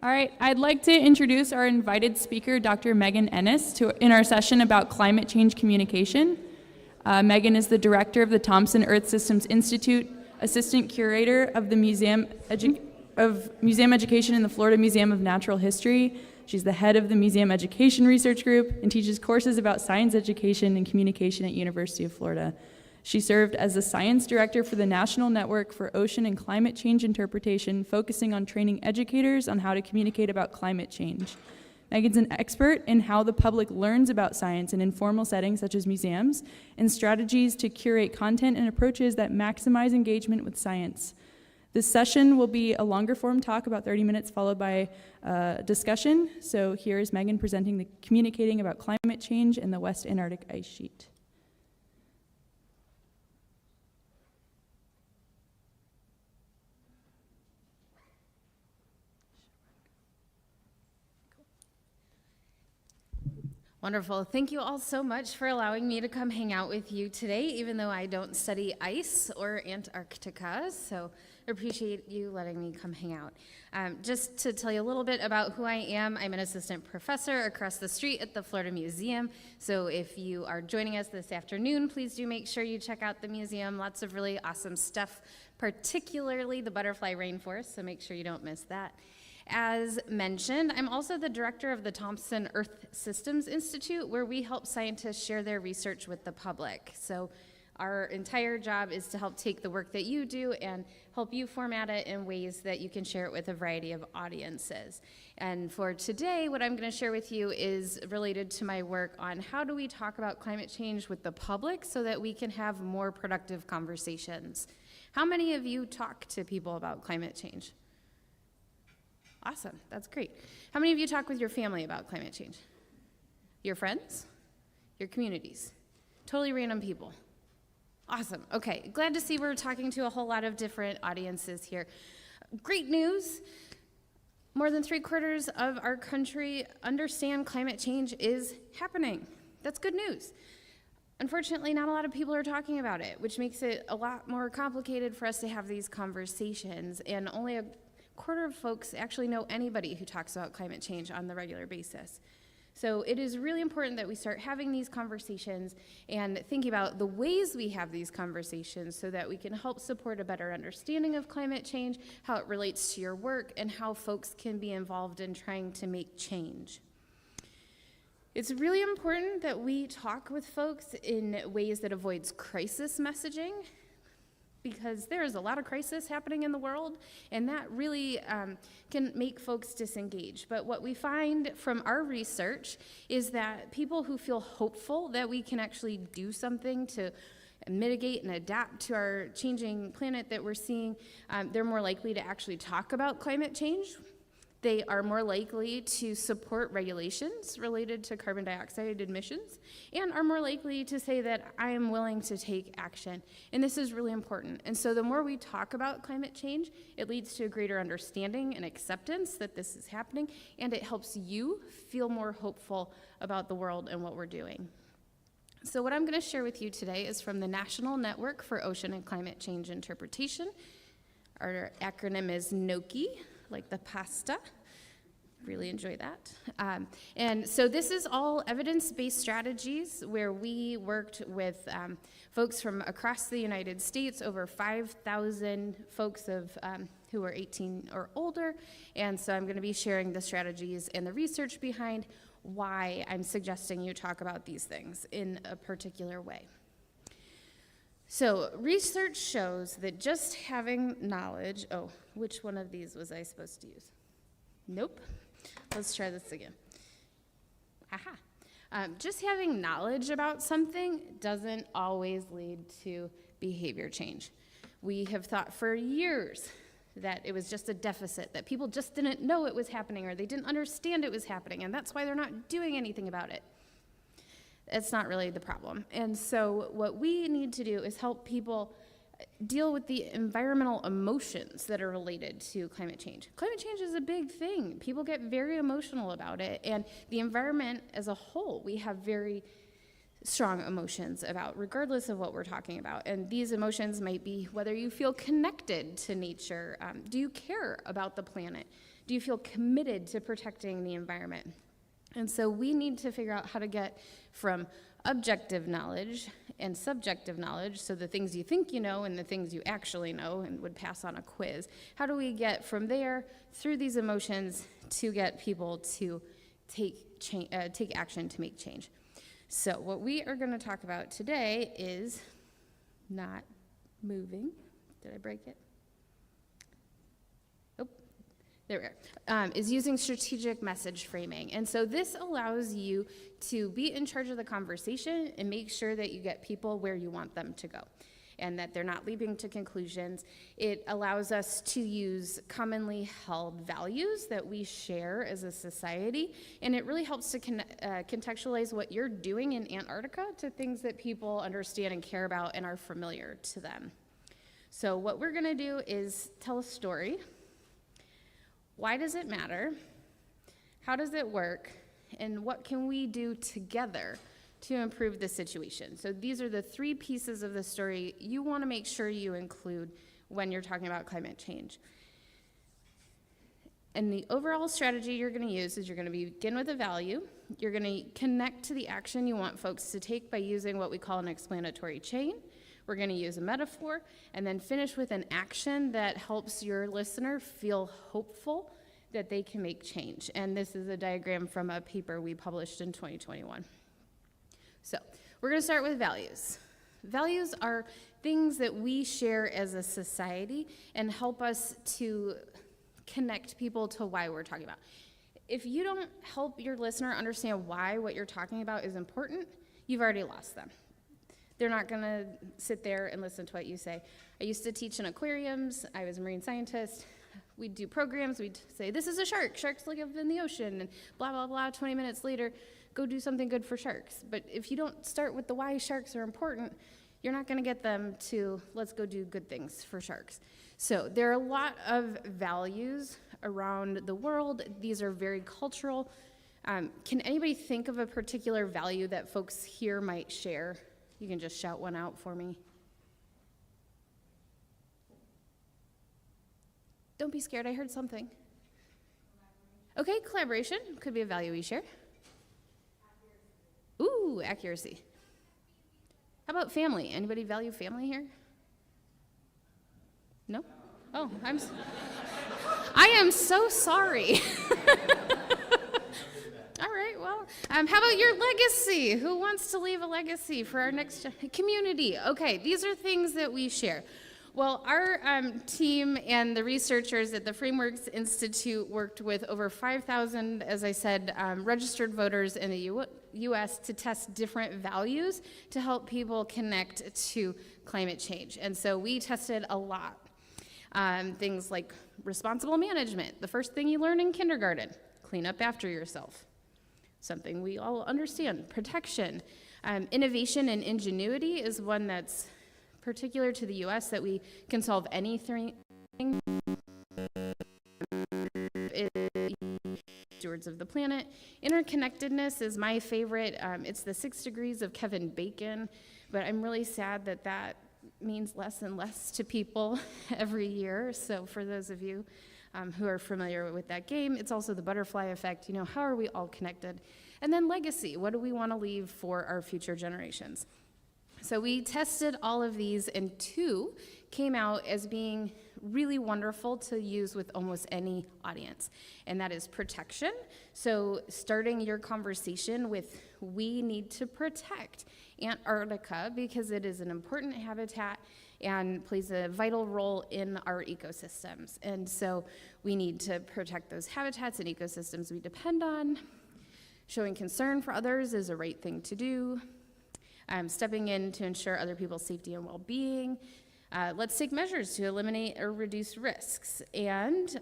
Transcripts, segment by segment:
All right, I'd like to introduce our invited speaker, Dr. Megan Ennes, in our session about climate change communication. Megan is the director of the Thompson Earth Systems Institute, assistant curator of the Museum Education in the Florida Museum of Natural History. She's the head of the Museum Education Research Group and teaches courses about science education and communication at University of Florida. She served as the science director for the National Network for Ocean and Climate Change Interpretation, focusing on training educators on how to communicate about climate change. Megan's an expert in how the public learns about science in informal settings such as museums, and strategies to curate content and approaches that maximize engagement with science. This session will be a longer form talk, about 30 minutes, followed by a discussion. So here is Megan presenting the Communicating About Climate Change and the West Antarctic Ice Sheet. Wonderful. Thank you all so much for allowing me to come hang out with you today, even though I don't study ice or Antarctica, so I appreciate you letting me come hang out. Just to tell you a little bit about who I am, I'm an assistant professor across the street at the Florida Museum, so if you are joining us this afternoon, please do make sure you check out the museum. Lots of really awesome stuff, particularly the butterfly rainforest, so make sure you don't miss that. As mentioned, I'm also the director of the Thompson Earth Systems Institute, where we help scientists share their research with the public. So our entire job is to help take the work that you do and help you format it in ways that you can share it with a variety of audiences. And for today, what I'm going to share with you is related to my work on how do we talk about climate change with the public so that we can have more productive conversations. How many of you talk to people about climate change? Awesome, that's great. How many of you talk with your family about climate change? Your friends? Your communities? Totally random people. Awesome, okay. Glad to see we're talking to a whole lot of different audiences here. Great news. More than 3/4 of our country understand climate change is happening. That's good news. Unfortunately, not a lot of people are talking about it, which makes it a lot more complicated for us to have these conversations, and only a 1/4 of folks actually know anybody who talks about climate change on the regular basis. So it is really important that we start having these conversations and thinking about the ways we have these conversations so that we can help support a better understanding of climate change, how it relates to your work, and how folks can be involved in trying to make change. It's really important that we talk with folks in ways that avoids crisis messaging, because there is a lot of crisis happening in the world, and that really can make folks disengage. But what we find from our research is that people who feel hopeful that we can actually do something to mitigate and adapt to our changing planet that we're seeing, they're more likely to actually talk about climate change. They are more likely to support regulations related to carbon dioxide emissions, and are more likely to say that I am willing to take action. And this is really important. And so the more we talk about climate change, it leads to a greater understanding and acceptance that this is happening, and it helps you feel more hopeful about the world and what we're doing. So what I'm going to share with you today is from the National Network for Ocean and Climate Change Interpretation. Our acronym is NOCI, like the pasta. Really enjoy that. And so this is all evidence-based strategies where we worked with folks from across the United States, over 5,000 folks who are 18 or older. And so I'm going to be sharing the strategies and the research behind why I'm suggesting you talk about these things in a particular way. So research shows that just having knowledge, which one of these was I supposed to use? Nope. Let's try this again. Aha. Just having knowledge about something doesn't always lead to behavior change. We have thought for years that it was just a deficit, that people just didn't know it was happening, or they didn't understand it was happening, and that's why they're not doing anything about it. It's not really the problem. And so what we need to do is help people deal with the environmental emotions that are related to climate change. Climate change is a big thing. People get very emotional about it, and the environment as a whole, we have very strong emotions about, regardless of what we're talking about. And these emotions might be whether you feel connected to nature. Do you care about the planet? Do you feel committed to protecting the environment? And so we need to figure out how to get from objective knowledge and subjective knowledge, so the things you think you know and the things you actually know and would pass on a quiz. How do we get from there through these emotions to get people to take action to make change? So what we are going to talk about today is not moving. Did I break it? Oh, there we are. Is using strategic message framing. And so this allows you to be in charge of the conversation and make sure that you get people where you want them to go and that they're not leaping to conclusions. It allows us to use commonly held values that we share as a society, and it really helps to contextualize what you're doing in Antarctica to things that people understand and care about and are familiar to them. So what we're gonna do is tell a story. Why does it matter? How does it work? And what can we do together to improve the situation? So these are the 3 pieces of the story you want to make sure you include when you're talking about climate change. And the overall strategy you're going to use is you're going to begin with a value. You're going to connect to the action you want folks to take by using what we call an explanatory chain. We're going to use a metaphor, and then finish with an action that helps your listener feel hopeful that they can make change. And this is a diagram from a paper we published in 2021. So we're going to start with values. Values are things that we share as a society and help us to connect people to why we're talking about. If you don't help your listener understand why what you're talking about is important, you've already lost them. They're not going to sit there and listen to what you say. I used to teach in aquariums. I was a marine scientist. We'd do programs. We'd say, this is a shark. Sharks live in the ocean, and blah, blah, blah. 20 minutes later, go do something good for sharks. But if you don't start with the why sharks are important, you're not going to get them to, let's go do good things for sharks. So there are a lot of values around the world. These are very cultural. Can anybody think of a particular value that folks here might share? You can just shout one out for me. Don't be scared, I heard something. Okay, collaboration could be a value we share. Ooh, accuracy. How about family? Anybody value family here? No? Oh, I am so sorry. All right, well, how about your legacy? Who wants to leave a legacy for our next community? Okay, these are things that we share. Well, our team and the researchers at the Frameworks Institute worked with over 5,000, as I said, registered voters in the U.S. to test different values to help people connect to climate change. And so we tested a lot. Things like responsible management, the first thing you learn in kindergarten, clean up after yourself. Something we all understand. Protection. Innovation and ingenuity is one that's particular to the U.S., that we can solve anything. Stewards of the planet. Interconnectedness is my favorite. It's the 6 degrees of Kevin Bacon, but I'm really sad that that means less and less to people every year. So for those of you who are familiar with that game, it's also the butterfly effect. You know, how are we all connected? And then legacy. What do we want to leave for our future generations? So we tested all of these, and 2 came out as being really wonderful to use with almost any audience, and that is protection. So starting your conversation with, we need to protect Antarctica because it is an important habitat and plays a vital role in our ecosystems. And so we need to protect those habitats and ecosystems we depend on. Showing concern for others is a right thing to do. Stepping in to ensure other people's safety and well-being. Let's take measures to eliminate or reduce risks, and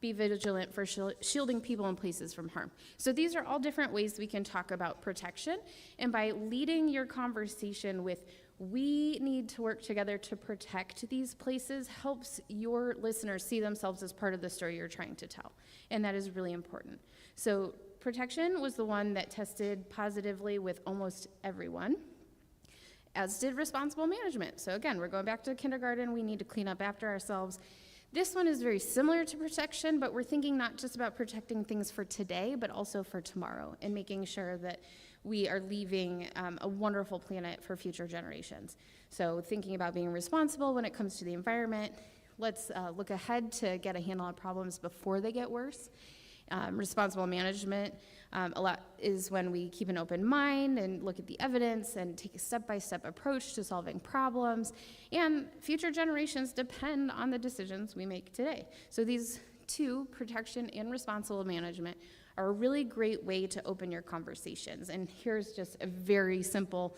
be vigilant for shielding people and places from harm. So these are all different ways we can talk about protection, and by leading your conversation with, we need to work together to protect these places, helps your listeners see themselves as part of the story you're trying to tell, and that is really important. So protection was the one that tested positively with almost everyone, as did responsible management. So again, we're going back to kindergarten. We need to clean up after ourselves. This one is very similar to protection, but we're thinking not just about protecting things for today, but also for tomorrow, and making sure that we are leaving a wonderful planet for future generations. So thinking about being responsible when it comes to the environment, let's look ahead to get a handle on problems before they get worse. Responsible management a lot is when we keep an open mind and look at the evidence and take a step-by-step approach to solving problems. And future generations depend on the decisions we make today. So these two, protection and responsible management, are a really great way to open your conversations. And here's just a very simple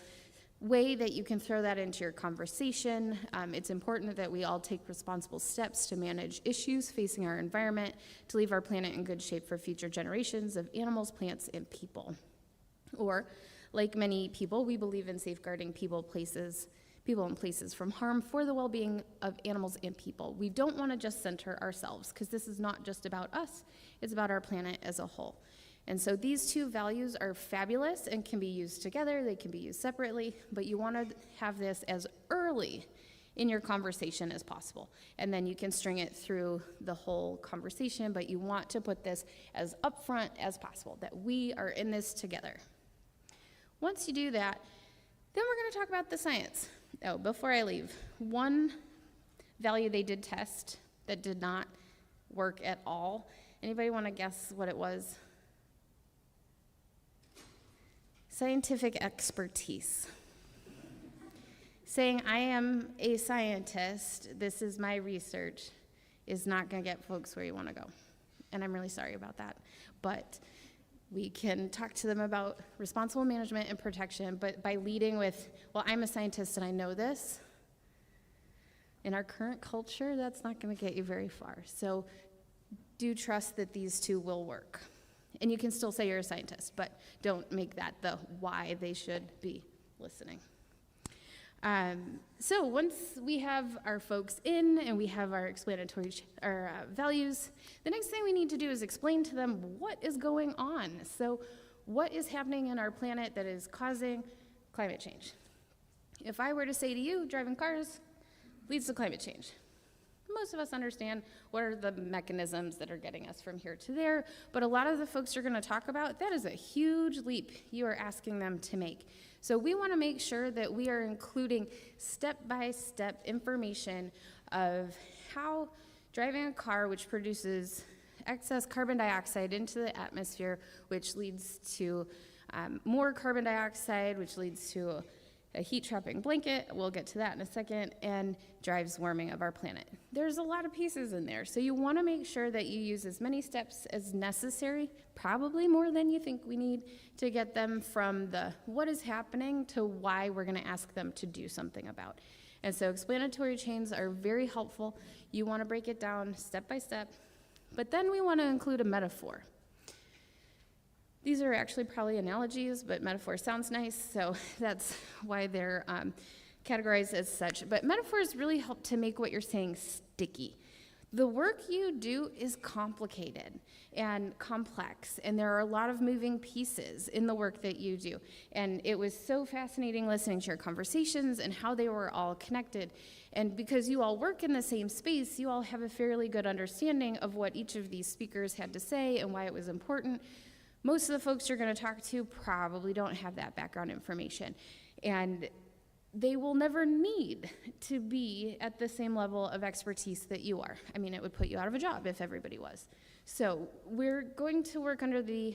way that you can throw that into your conversation. It's important that we all take responsible steps to manage issues facing our environment, to leave our planet in good shape for future generations of animals, plants, and people. Or, like many people, we believe in safeguarding people and places from harm for the well-being of animals and people. We don't want to just center ourselves, because this is not just about us, it's about our planet as a whole. And so these two values are fabulous and can be used together, they can be used separately, but you want to have this as early in your conversation as possible. And then you can string it through the whole conversation, but you want to put this as upfront as possible, that we are in this together. Once you do that, then we're going to talk about the science. Oh, before I leave, one value they did test that did not work at all. Anybody want to guess what it was? Scientific expertise. Saying I am a scientist, this is my research, is not going to get folks where you want to go. And I'm really sorry about that. But we can talk to them about responsible management and protection, but by leading with, well, I'm a scientist and I know this, in our current culture, that's not going to get you very far. So do trust that these two will work. And you can still say you're a scientist, but don't make that the why they should be listening. So once we have our folks in and we have our explanatory values, the next thing we need to do is explain to them what is going on. So what is happening in our planet that is causing climate change? If I were to say to you, driving cars leads to climate change. Most of us understand what are the mechanisms that are getting us from here to there, but a lot of the folks you're going to talk about, that is a huge leap you are asking them to make. So we want to make sure that we are including step-by-step information of how driving a car, which produces excess carbon dioxide into the atmosphere, which leads to more carbon dioxide, which leads to a heat-trapping blanket, we'll get to that in a second, and drives warming of our planet. There's a lot of pieces in there, so you want to make sure that you use as many steps as necessary, probably more than you think we need, to get them from the what is happening to why we're going to ask them to do something about. And so explanatory chains are very helpful. You want to break it down step by step, but then we want to include a metaphor. These are actually probably analogies, but metaphor sounds nice, so that's why they're categorized as such. But metaphors really help to make what you're saying sticky. The work you do is complicated and complex, and there are a lot of moving pieces in the work that you do. And it was so fascinating listening to your conversations and how they were all connected. And because you all work in the same space, you all have a fairly good understanding of what each of these speakers had to say and why it was important. Most of the folks you're going to talk to probably don't have that background information, and they will never need to be at the same level of expertise that you are. I mean, it would put you out of a job if everybody was. So we're going to work under the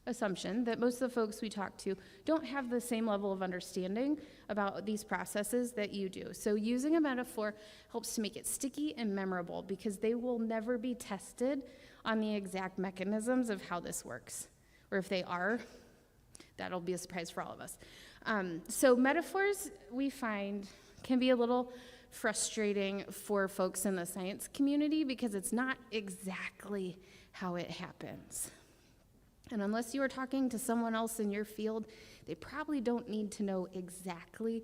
assumption that most of the folks we talk to don't have the same level of understanding about these processes that you do. So using a metaphor helps to make it sticky and memorable, because they will never be tested on the exact mechanisms of how this works. Or if they are, that'll be a surprise for all of us. So metaphors, we find, can be a little frustrating for folks in the science community because it's not exactly how it happens. And unless you are talking to someone else in your field, they probably don't need to know exactly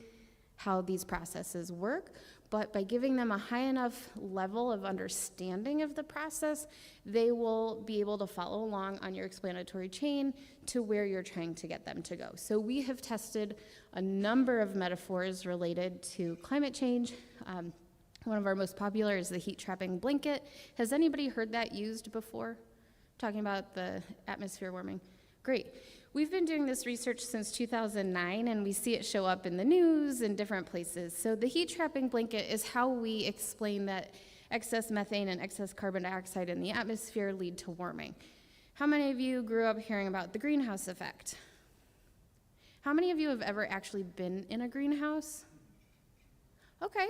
how these processes work, but by giving them a high enough level of understanding of the process, they will be able to follow along on your explanatory chain to where you're trying to get them to go. So we have tested a number of metaphors related to climate change. One of our most popular is the heat trapping blanket. Has anybody heard that used before? Talking about the atmosphere warming. Great. We've been doing this research since 2009, and we see it show up in the news in different places. So the heat trapping blanket is how we explain that excess methane and excess carbon dioxide in the atmosphere lead to warming. How many of you grew up hearing about the greenhouse effect? How many of you have ever actually been in a greenhouse? Okay.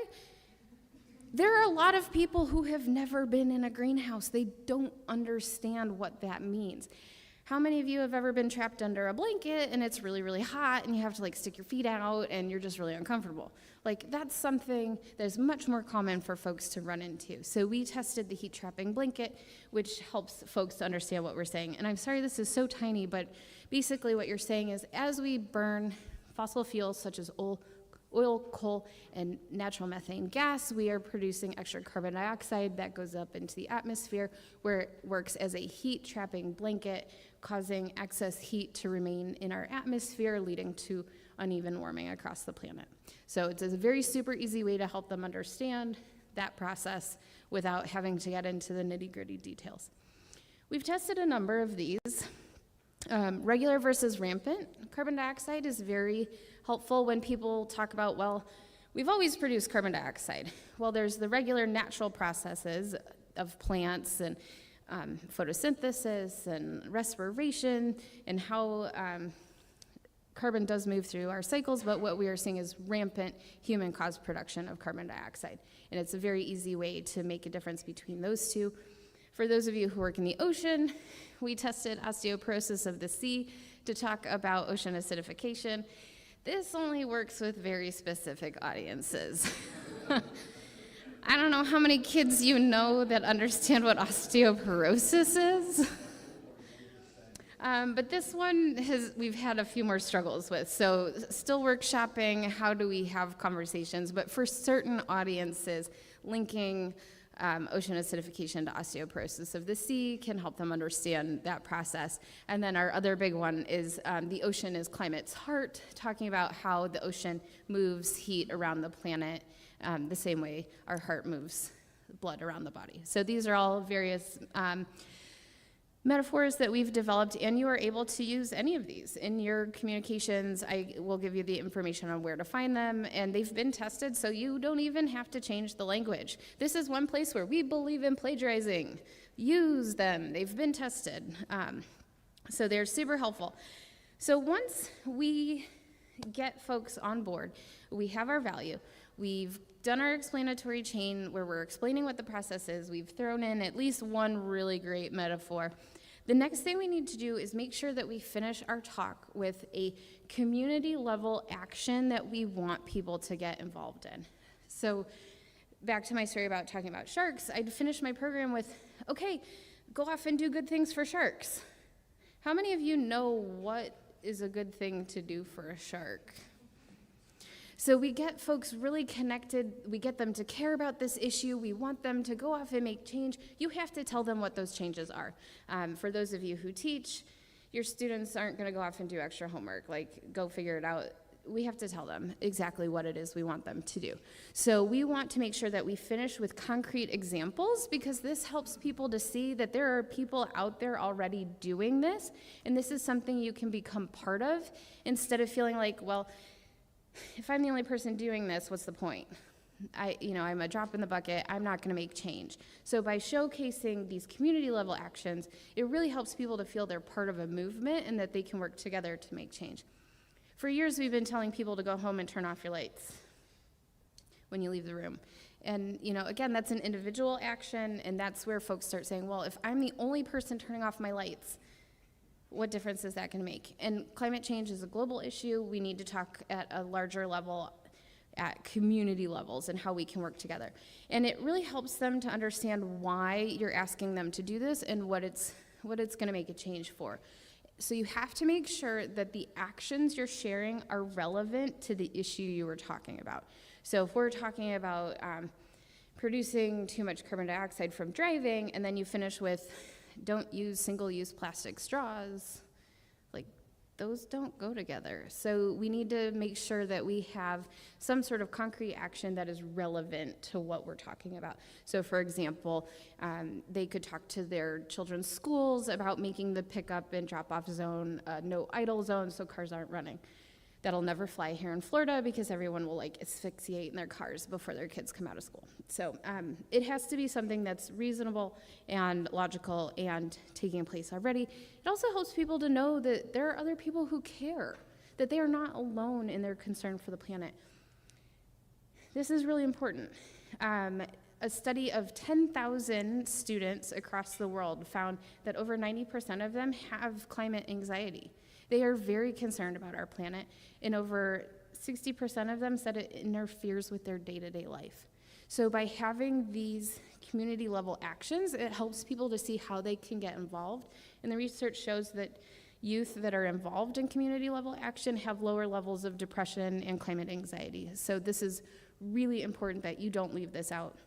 There are a lot of people who have never been in a greenhouse. They don't understand what that means. How many of you have ever been trapped under a blanket and it's really, really hot and you have to like stick your feet out and you're just really uncomfortable? Like that's something that is much more common for folks to run into. So we tested the heat trapping blanket, which helps folks to understand what we're saying. And I'm sorry this is so tiny, but basically what you're saying is as we burn fossil fuels such as oil, coal, and natural methane gas, we are producing extra carbon dioxide that goes up into the atmosphere where it works as a heat trapping blanket, causing excess heat to remain in our atmosphere, leading to uneven warming across the planet. So it's a very super easy way to help them understand that process without having to get into the nitty-gritty details. We've tested a number of these. Regular versus rampant carbon dioxide is very helpful when people talk about, well, we've always produced carbon dioxide. Well, there's the regular natural processes of plants and photosynthesis and respiration and how carbon does move through our cycles, but what we are seeing is rampant human-caused production of carbon dioxide. And it's a very easy way to make a difference between those two. For those of you who work in the ocean, we tested osteoporosis of the sea to talk about ocean acidification. This only works with very specific audiences. I don't know how many kids you know that understand what osteoporosis is. But this one we've had a few more struggles with. So still workshopping, how do we have conversations? But for certain audiences, linking ocean acidification to osteoporosis of the sea can help them understand that process. And then our other big one is the ocean is climate's heart, talking about how the ocean moves heat around the planet the same way our heart moves blood around the body. So these are all various metaphors that we've developed, and you are able to use any of these in your communications. I will give you the information on where to find them, and they've been tested, so you don't even have to change the language. This is one place where we believe in plagiarizing. Use them. They've been tested. So they're super helpful. So once we get folks on board, we have our value. We've done our explanatory chain where we're explaining what the process is. We've thrown in at least one really great metaphor. The next thing we need to do is make sure that we finish our talk with a community level action that we want people to get involved in. So back to my story about talking about sharks, I'd finish my program with, okay, go off and do good things for sharks. How many of you know what is a good thing to do for a shark? So we get folks really connected, we get them to care about this issue, we want them to go off and make change. You have to tell them what those changes are. For those of you who teach, your students aren't gonna go off and do extra homework, like go figure it out. We have to tell them exactly what it is we want them to do. So we want to make sure that we finish with concrete examples because this helps people to see that there are people out there already doing this, and this is something you can become part of instead of feeling like, well, if I'm the only person doing this, what's the point? I'm a drop in the bucket, I'm not gonna make change. So by showcasing these community level actions, it really helps people to feel they're part of a movement and that they can work together to make change. For years, we've been telling people to go home and turn off your lights when you leave the room. And again, that's an individual action, and that's where folks start saying, well, if I'm the only person turning off my lights, what difference is that going to make? And climate change is a global issue. We need to talk at a larger level, at community levels, and how we can work together. And it really helps them to understand why you're asking them to do this and what it's going to make a change for. So you have to make sure that the actions you're sharing are relevant to the issue you were talking about. So if we're talking about producing too much carbon dioxide from driving, and then you finish with, don't use single-use plastic straws, like, those don't go together. So we need to make sure that we have some sort of concrete action that is relevant to what we're talking about. So for example, they could talk to their children's schools about making the pickup and drop-off zone no idle zone so cars aren't running. That'll never fly here in Florida because everyone will like asphyxiate in their cars before their kids come out of school. So it has to be something that's reasonable and logical and taking place already. It also helps people to know that there are other people who care, that they are not alone in their concern for the planet. This is really important. A study of 10,000 students across the world found that over 90% of them have climate anxiety. They are very concerned about our planet, and over 60% of them said it interferes with their day-to-day life. So by having these community-level actions, it helps people to see how they can get involved. And the research shows that youth that are involved in community-level action have lower levels of depression and climate anxiety. So this is really important that you don't leave this out.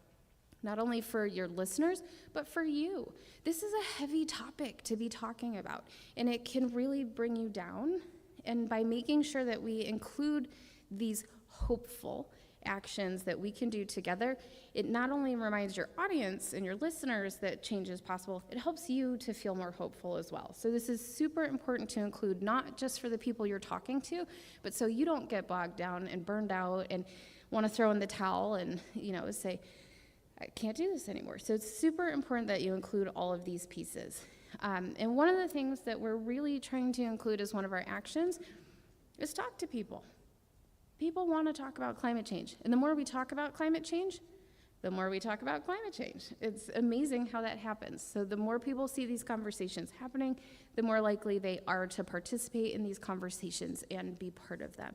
Not only for your listeners, but for you. This is a heavy topic to be talking about, and it can really bring you down. And by making sure that we include these hopeful actions that we can do together, it not only reminds your audience and your listeners that change is possible, it helps you to feel more hopeful as well. So this is super important to include, not just for the people you're talking to, but so you don't get bogged down and burned out and want to throw in the towel and, say, I can't do this anymore. So it's super important that you include all of these pieces. And one of the things that we're really trying to include as one of our actions is talk to people. People want to talk about climate change. And the more we talk about climate change, the more we talk about climate change. It's amazing how that happens. So the more people see these conversations happening, the more likely they are to participate in these conversations and be part of them.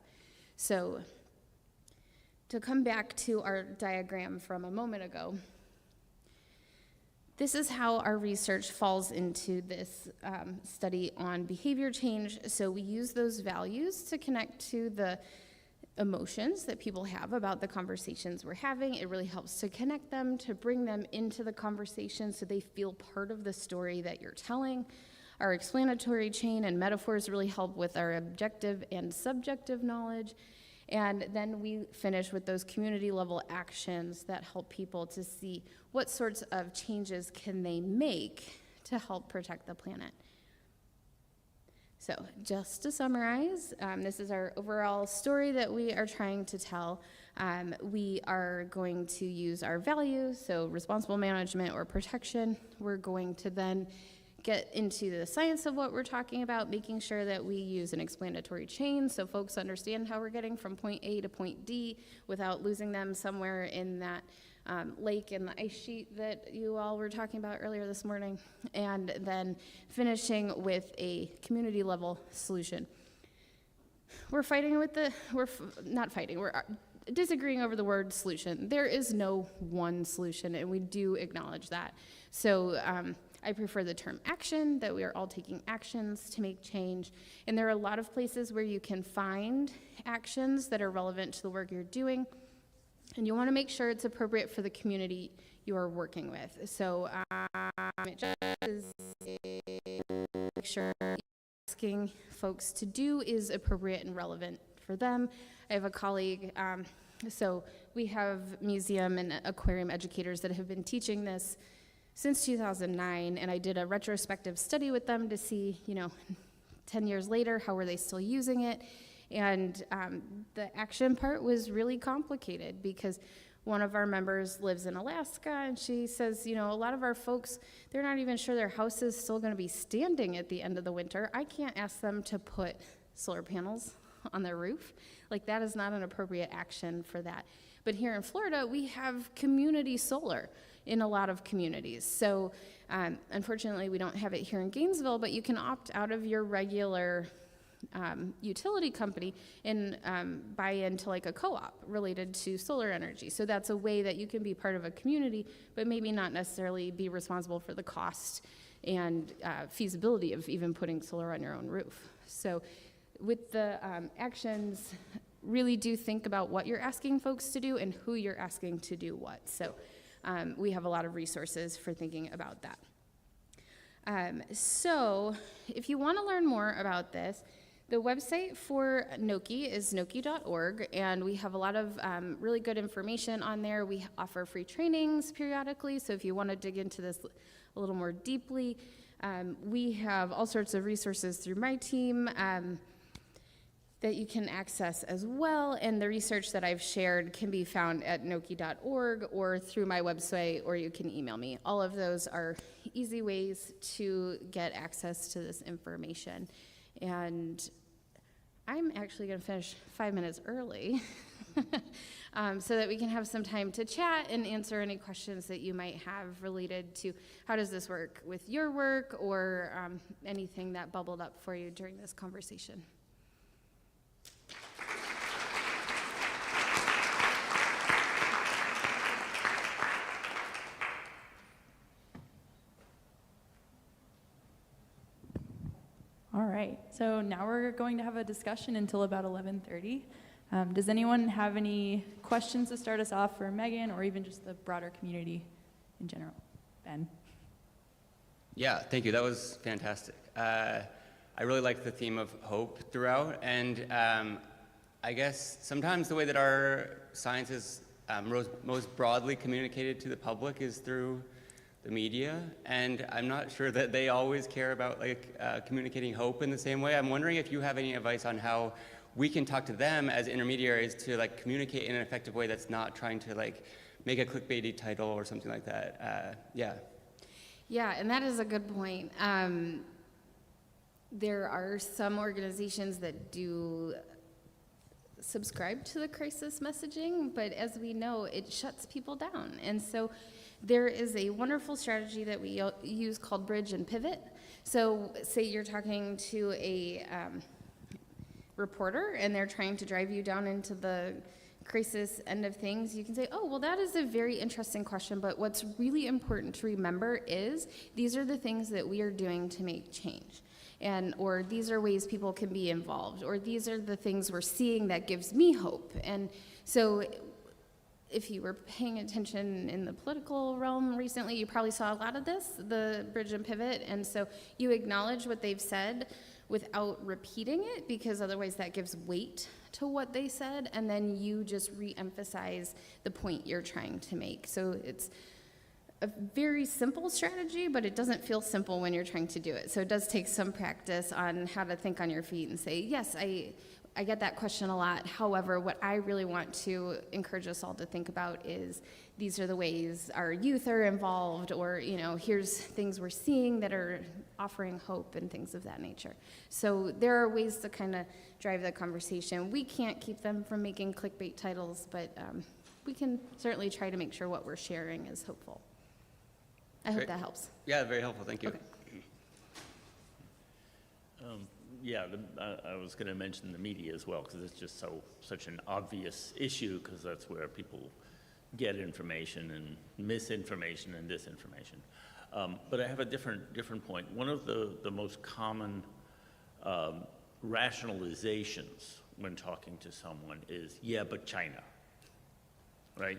So to come back to our diagram from a moment ago, this is how our research falls into this study on behavior change. So we use those values to connect to the emotions that people have about the conversations we're having. It really helps to connect them, to bring them into the conversation so they feel part of the story that you're telling. Our explanatory chain and metaphors really help with our objective and subjective knowledge. And then we finish with those community level actions that help people to see what sorts of changes can they make to help protect the planet. So just to summarize, this is our overall story that we are trying to tell. We are going to use our values, so responsible management or protection. We're going to then get into the science of what we're talking about, making sure that we use an explanatory chain so folks understand how we're getting from point A to point D without losing them somewhere in that lake and the ice sheet that you all were talking about earlier this morning, and then finishing with a community level solution. We're disagreeing over the word solution. There is no one solution, and we do acknowledge that. So I prefer the term action, that we are all taking actions to make change. And there are a lot of places where you can find actions that are relevant to the work you're doing. And you want to make sure it's appropriate for the community you are working with. So make sure asking folks to do is appropriate and relevant for them. I have a colleague, so we have museum and aquarium educators that have been teaching this since 2009, and I did a retrospective study with them to see, 10 years later, how were they still using it? And the action part was really complicated because one of our members lives in Alaska, and she says, a lot of our folks, they're not even sure their house is still going to be standing at the end of the winter. I can't ask them to put solar panels on their roof. Like, that is not an appropriate action for that. But here in Florida, we have community solar in a lot of communities. So unfortunately, we don't have it here in Gainesville, but you can opt out of your regular utility company and buy into like a co-op related to solar energy. So that's a way that you can be part of a community, but maybe not necessarily be responsible for the cost and feasibility of even putting solar on your own roof. So with the actions, really do think about what you're asking folks to do and who you're asking to do what. So we have a lot of resources for thinking about that. So if you want to learn more about this, The website for MacKie is MacKie.org, and we have a lot of really good information on there. We offer free trainings periodically, so if you want to dig into this a little more deeply, we have all sorts of resources through my team that you can access as well, and the research that I've shared can be found at MacKie.org or through my website, or you can email me. All of those are easy ways to get access to this information. And I'm actually going to finish 5 minutes early so that we can have some time to chat and answer any questions that you might have related to how does this work with your work, or anything that bubbled up for you during this conversation. All right, so now we're going to have a discussion until about 11:30. Does anyone have any questions to start us off for Megan, or even just the broader community in general? Ben? Yeah, thank you. That was fantastic. I really like the theme of hope throughout, and I guess sometimes the way that our science is most broadly communicated to the public is through the media, and I'm not sure that they always care about communicating hope in the same way. I'm wondering if you have any advice on how we can talk to them as intermediaries to communicate in an effective way that's not trying to make a clickbaity title or something like that. Yeah, and that is a good point. There are some organizations that do subscribe to the crisis messaging, but as we know, it shuts people down. And so there is a wonderful strategy that we use called bridge and pivot. So say you're talking to a reporter and they're trying to drive you down into the crisis end of things, you can say, oh, well, that is a very interesting question, but what's really important to remember is these are the things that we are doing to make change. Or these are ways people can be involved, or these are the things we're seeing that gives me hope. And so if you were paying attention in the political realm recently, you probably saw a lot of this, the bridge and pivot. And so you acknowledge what they've said without repeating it, because otherwise that gives weight to what they said, and then you just re-emphasize the point you're trying to make. So it's a very simple strategy, but it doesn't feel simple when you're trying to do it. So it does take some practice on how to think on your feet and say, yes, I get that question a lot. However, what I really want to encourage us all to think about is these are the ways our youth are involved, or, here's things we're seeing that are offering hope and things of that nature. So there are ways to kind of drive the conversation. We can't keep them from making clickbait titles, but we can certainly try to make sure what we're sharing is hopeful. I hope that helps. Yeah, very helpful. Thank you. Okay. I was going to mention the media as well, because it's just such an obvious issue, because that's where people get information and misinformation and disinformation. But I have a different point. One of the most common rationalizations when talking to someone is, yeah, but China, right?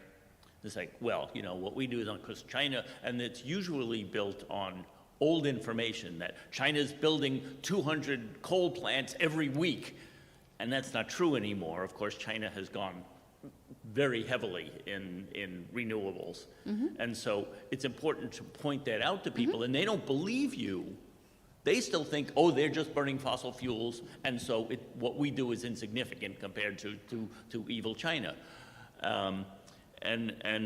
It's like, well, what we do is because China, and it's usually built on old information that China's building 200 coal plants every week, and that's not true anymore. Of course, China has gone very heavily in renewables, and so it's important to point that out to people, and they don't believe you. They still think, oh, they're just burning fossil fuels, and so what we do is insignificant compared to evil China. And I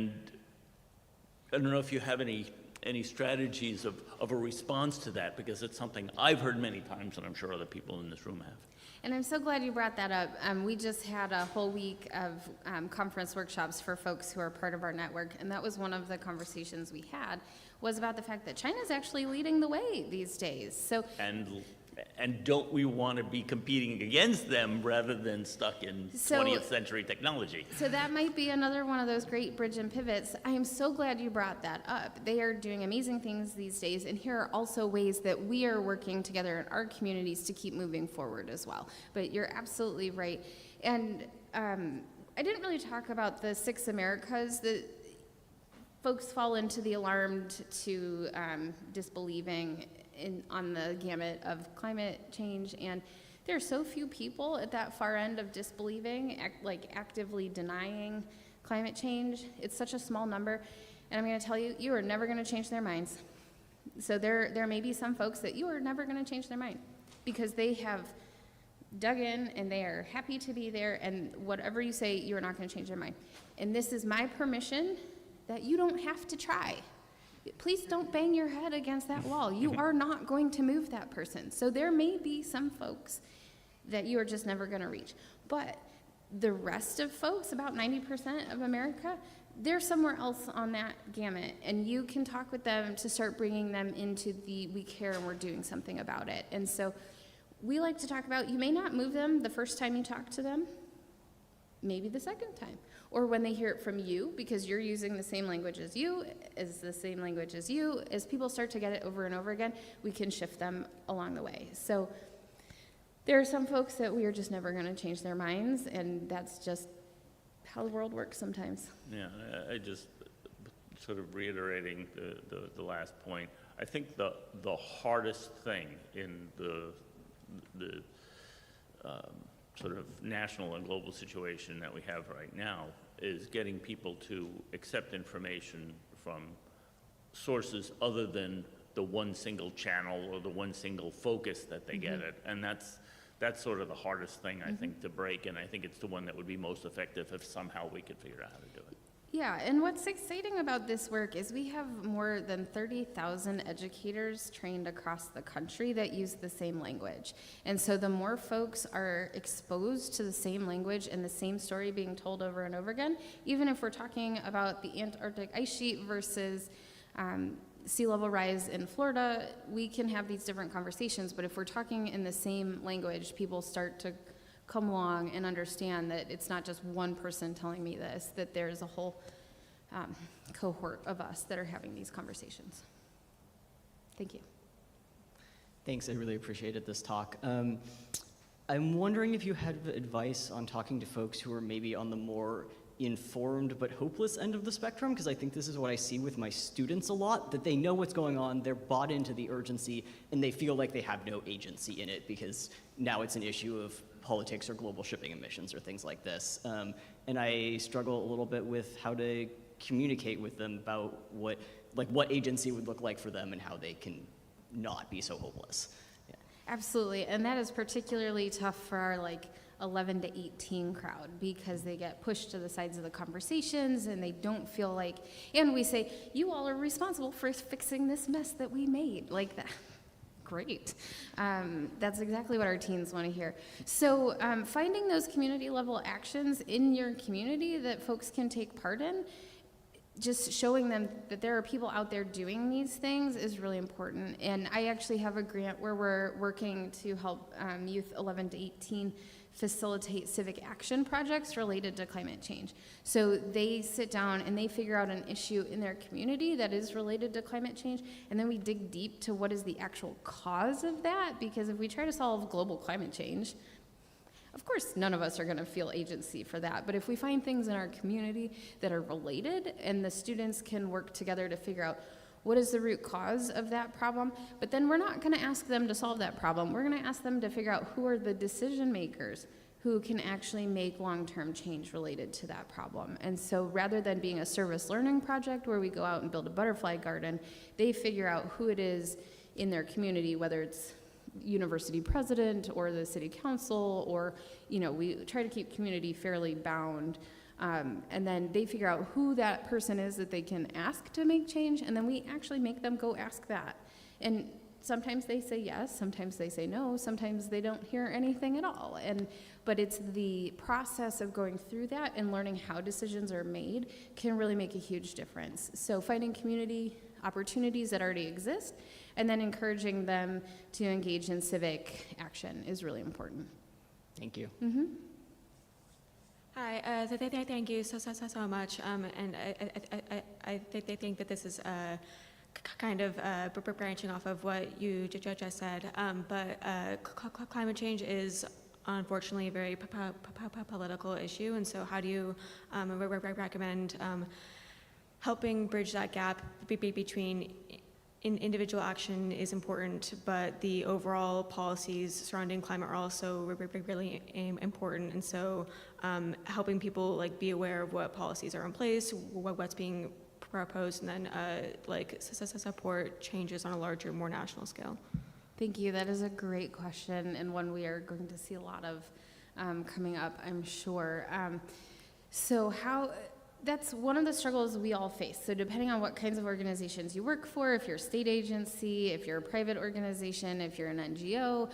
don't know if you have any strategies of a response to that, because it's something I've heard many times, and I'm sure other people in this room have. And I'm so glad you brought that up. We just had a whole week of conference workshops for folks who are part of our network, and that was one of the conversations we had, was about the fact that China's actually leading the way these days. So. And don't we want to be competing against them rather than stuck in 20th century technology? So that might be another one of those great bridge and pivots. I am so glad you brought that up. They are doing amazing things these days, and here are also ways that we are working together in our communities to keep moving forward as well. But you're absolutely right. And I didn't really talk about the 6 Americas. The folks fall into the alarmed to disbelieving on the gamut of climate change, and There are so few people at that far end of disbelieving, actively denying climate change. It's such a small number. And I'm going to tell you, you are never going to change their minds. So there may be some folks that you are never going to change their mind because they have dug in and they are happy to be there, and whatever you say, you are not going to change their mind. And this is my permission that you don't have to try. Please don't bang your head against that wall. You are not going to move that person. So there may be some folks that you are just never going to reach. But the rest of folks, about 90% of America, they're somewhere else on that gamut. And you can talk with them to start bringing them into the we care and we're doing something about it. And so we like to talk about, you may not move them the first time you talk to them, maybe the second time. Or when they hear it from you, because you're using the same language as you, as people start to get it over and over again, we can shift them along the way. So there are some folks that we are just never going to change their minds, and that's just how the world works sometimes. Yeah, I just sort of reiterating the last point. I think the hardest thing in the sort of national and global situation that we have right now is getting people to accept information from sources other than the one single channel or the one single focus that they get it. And that's sort of the hardest thing, I think, to break, and I think it's the one that would be most effective if somehow we could figure out how to do it. Yeah, and what's exciting about this work is we have more than 30,000 educators trained across the country that use the same language. And so the more folks are exposed to the same language and the same story being told over and over again, even if we're talking about the Antarctic ice sheet versus sea level rise in Florida, we can have these different conversations, but if we're talking in the same language, people start to come along and understand that it's not just one person telling me this, that there's a whole cohort of us that are having these conversations. Thank you. Thanks, I really appreciated this talk. I'm wondering if you had advice on talking to folks who are maybe on the more informed but hopeless end of the spectrum, because I think this is what I see with my students a lot, that they know what's going on, they're bought into the urgency, and they feel like they have no agency in it because now it's an issue of politics or global shipping emissions or things like this. And I struggle a little bit with how to communicate with them about what agency would look like for them and how they can not be so hopeless. Yeah. Absolutely, and that is particularly tough for our 11 to 18 crowd because they get pushed to the sides of the conversations and they don't feel like, and we say, you all are responsible for fixing this mess that we made, like that. Great. That's exactly what our teens want to hear. So finding those community level actions in your community that folks can take part in, just showing them that there are people out there doing these things is really important. And I actually have a grant where we're working to help youth 11 to 18 facilitate civic action projects related to climate change. So they sit down and they figure out an issue in their community that is related to climate change, and then we dig deep to what is the actual cause of that, because if we try to solve global climate change, of course, none of us are going to feel agency for that, but if we find things in our community that are related and the students can work together to figure out what is the root cause of that problem, but then we're not going to ask them to solve that problem. We're going to ask them to figure out who are the decision makers who can actually make long-term change related to that problem. And so rather than being a service learning project where we go out and build a butterfly garden, they figure out who it is in their community, whether it's university president or the city council, or we try to keep community fairly bound. And then they figure out who that person is that they can ask to make change, and then we actually make them go ask that. And sometimes they say yes, sometimes they say no, sometimes they don't hear anything at all. But it's the process of going through that and learning how decisions are made can really make a huge difference. So finding community opportunities that already exist, and then encouraging them to engage in civic action is really important. Thank you. Mm-hmm. Hi, thank you so much. And I think that this is kind of branching off of what you just said. But climate change is unfortunately a very political issue. And so how do you recommend helping bridge that gap between individual action is important, but the overall policies surrounding climate are also really important. And so helping people like be aware of what policies are in place, what's being proposed, and then support changes on a larger, more national scale. Thank you. That is a great question, and one we are going to see a lot of coming up, I'm sure. That's one of the struggles we all face. So depending on what kinds of organizations you work for, if you're a state agency, if you're a private organization, if you're an NGO,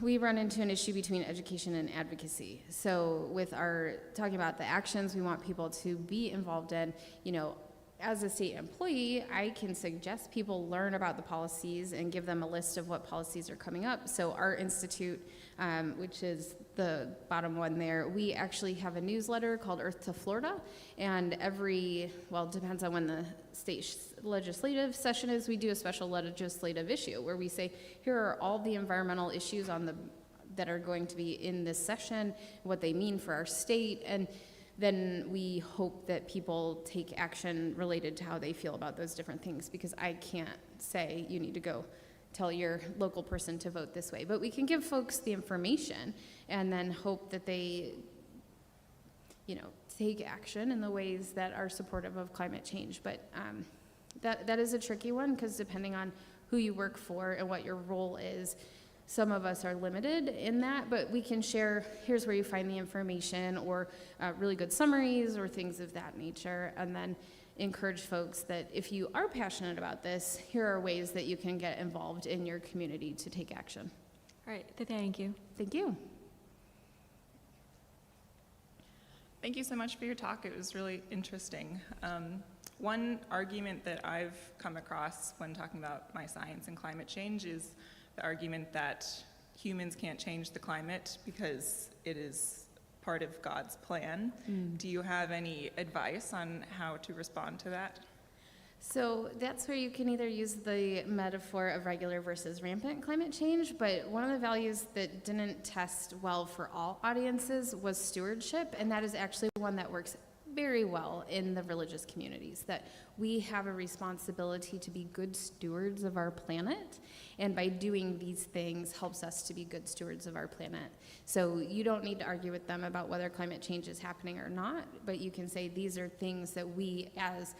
we run into an issue between education and advocacy. So with our talking about the actions we want people to be involved in, as a state employee, I can suggest people learn about the policies and give them a list of what policies are coming up. So our institute, which is the bottom one there, we actually have a newsletter called Earth to Florida, and it depends on when the state legislative session is, we do a special legislative issue where we say, here are all the environmental issues that are going to be in this session, what they mean for our state, and then we hope that people take action related to how they feel about those different things, because I can't say you need to go tell your local person to vote this way. But we can give folks the information and then hope that they, take action in the ways that are supportive of climate change. But that is a tricky one, because depending on who you work for and what your role is, some of us are limited in that, but we can share, here's where you find the information, or really good summaries or things of that nature, and then encourage folks that if you are passionate about this, here are ways that you can get involved in your community to take action. All right, thank you. Thank you. Thank you so much for your talk. It was really interesting. One argument that I've come across when talking about my science and climate change is the argument that humans can't change the climate because it is part of God's plan. Do you have any advice on how to respond to that? So that's where you can either use the metaphor of regular versus rampant climate change, but one of the values that didn't test well for all audiences was stewardship, and that is actually one that works very well in the religious communities, that we have a responsibility to be good stewards of our planet, and by doing these things helps us to be good stewards of our planet. So you don't need to argue with them about whether climate change is happening or not, but you can say these are things that we as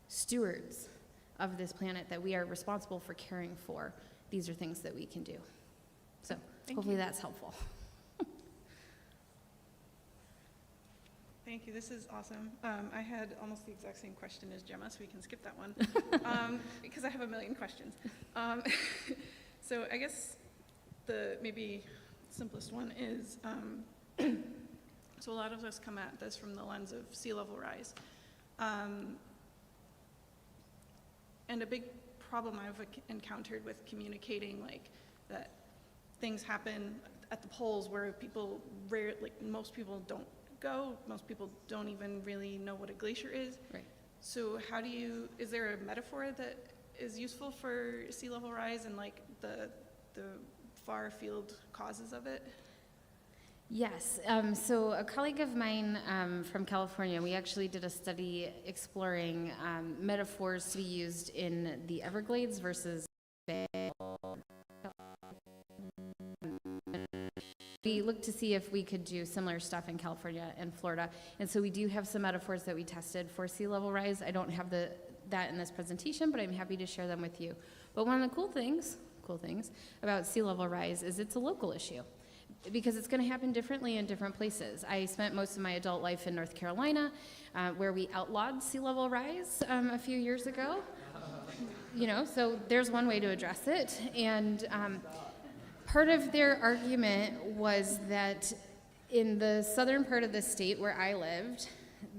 stewards of this planet that we are responsible for caring for. These are things that we can do. So hopefully that's helpful. Thank you, this is awesome. I had almost the exact same question as Gemma, so we can skip that one, because I have a million questions. So I guess the maybe simplest one is, so a lot of us come at this from the lens of sea level rise. And a big problem I've encountered with communicating like that things happen at the poles where people most people don't go, most people don't even really know what a glacier is. Right. So is there a metaphor that is useful for sea level rise and like the far field causes of it? Yes, so a colleague of mine from California, we actually did a study exploring metaphors to be used in the Everglades versus we looked to see if we could do similar stuff in California and Florida, and so we do have some metaphors that we tested for sea level rise. I don't have that in this presentation, but I'm happy to share them with you. But one of the cool things about sea level rise is it's a local issue, because it's going to happen differently in different places. I spent most of my adult life in North Carolina, where we outlawed sea level rise a few years ago. So there's one way to address it. And part of their argument was that in the southern part of the state where I lived,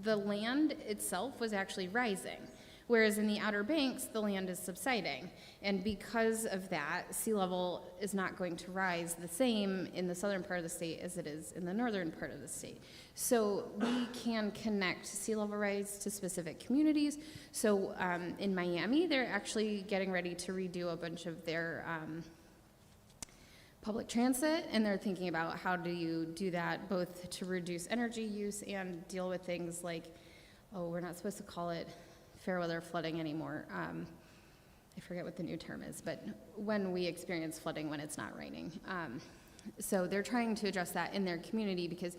the land itself was actually rising, whereas in the Outer Banks, the land is subsiding. And because of that, sea level is not going to rise the same in the southern part of the state as it is in the northern part of the state. So we can connect sea level rise to specific communities. So in Miami, they're actually getting ready to redo a bunch of their public transit, and they're thinking about how do you do that both to reduce energy use and deal with things like, we're not supposed to call it fair weather flooding anymore. I forget what the new term is, but when we experience flooding when it's not raining. So they're trying to address that in their community, because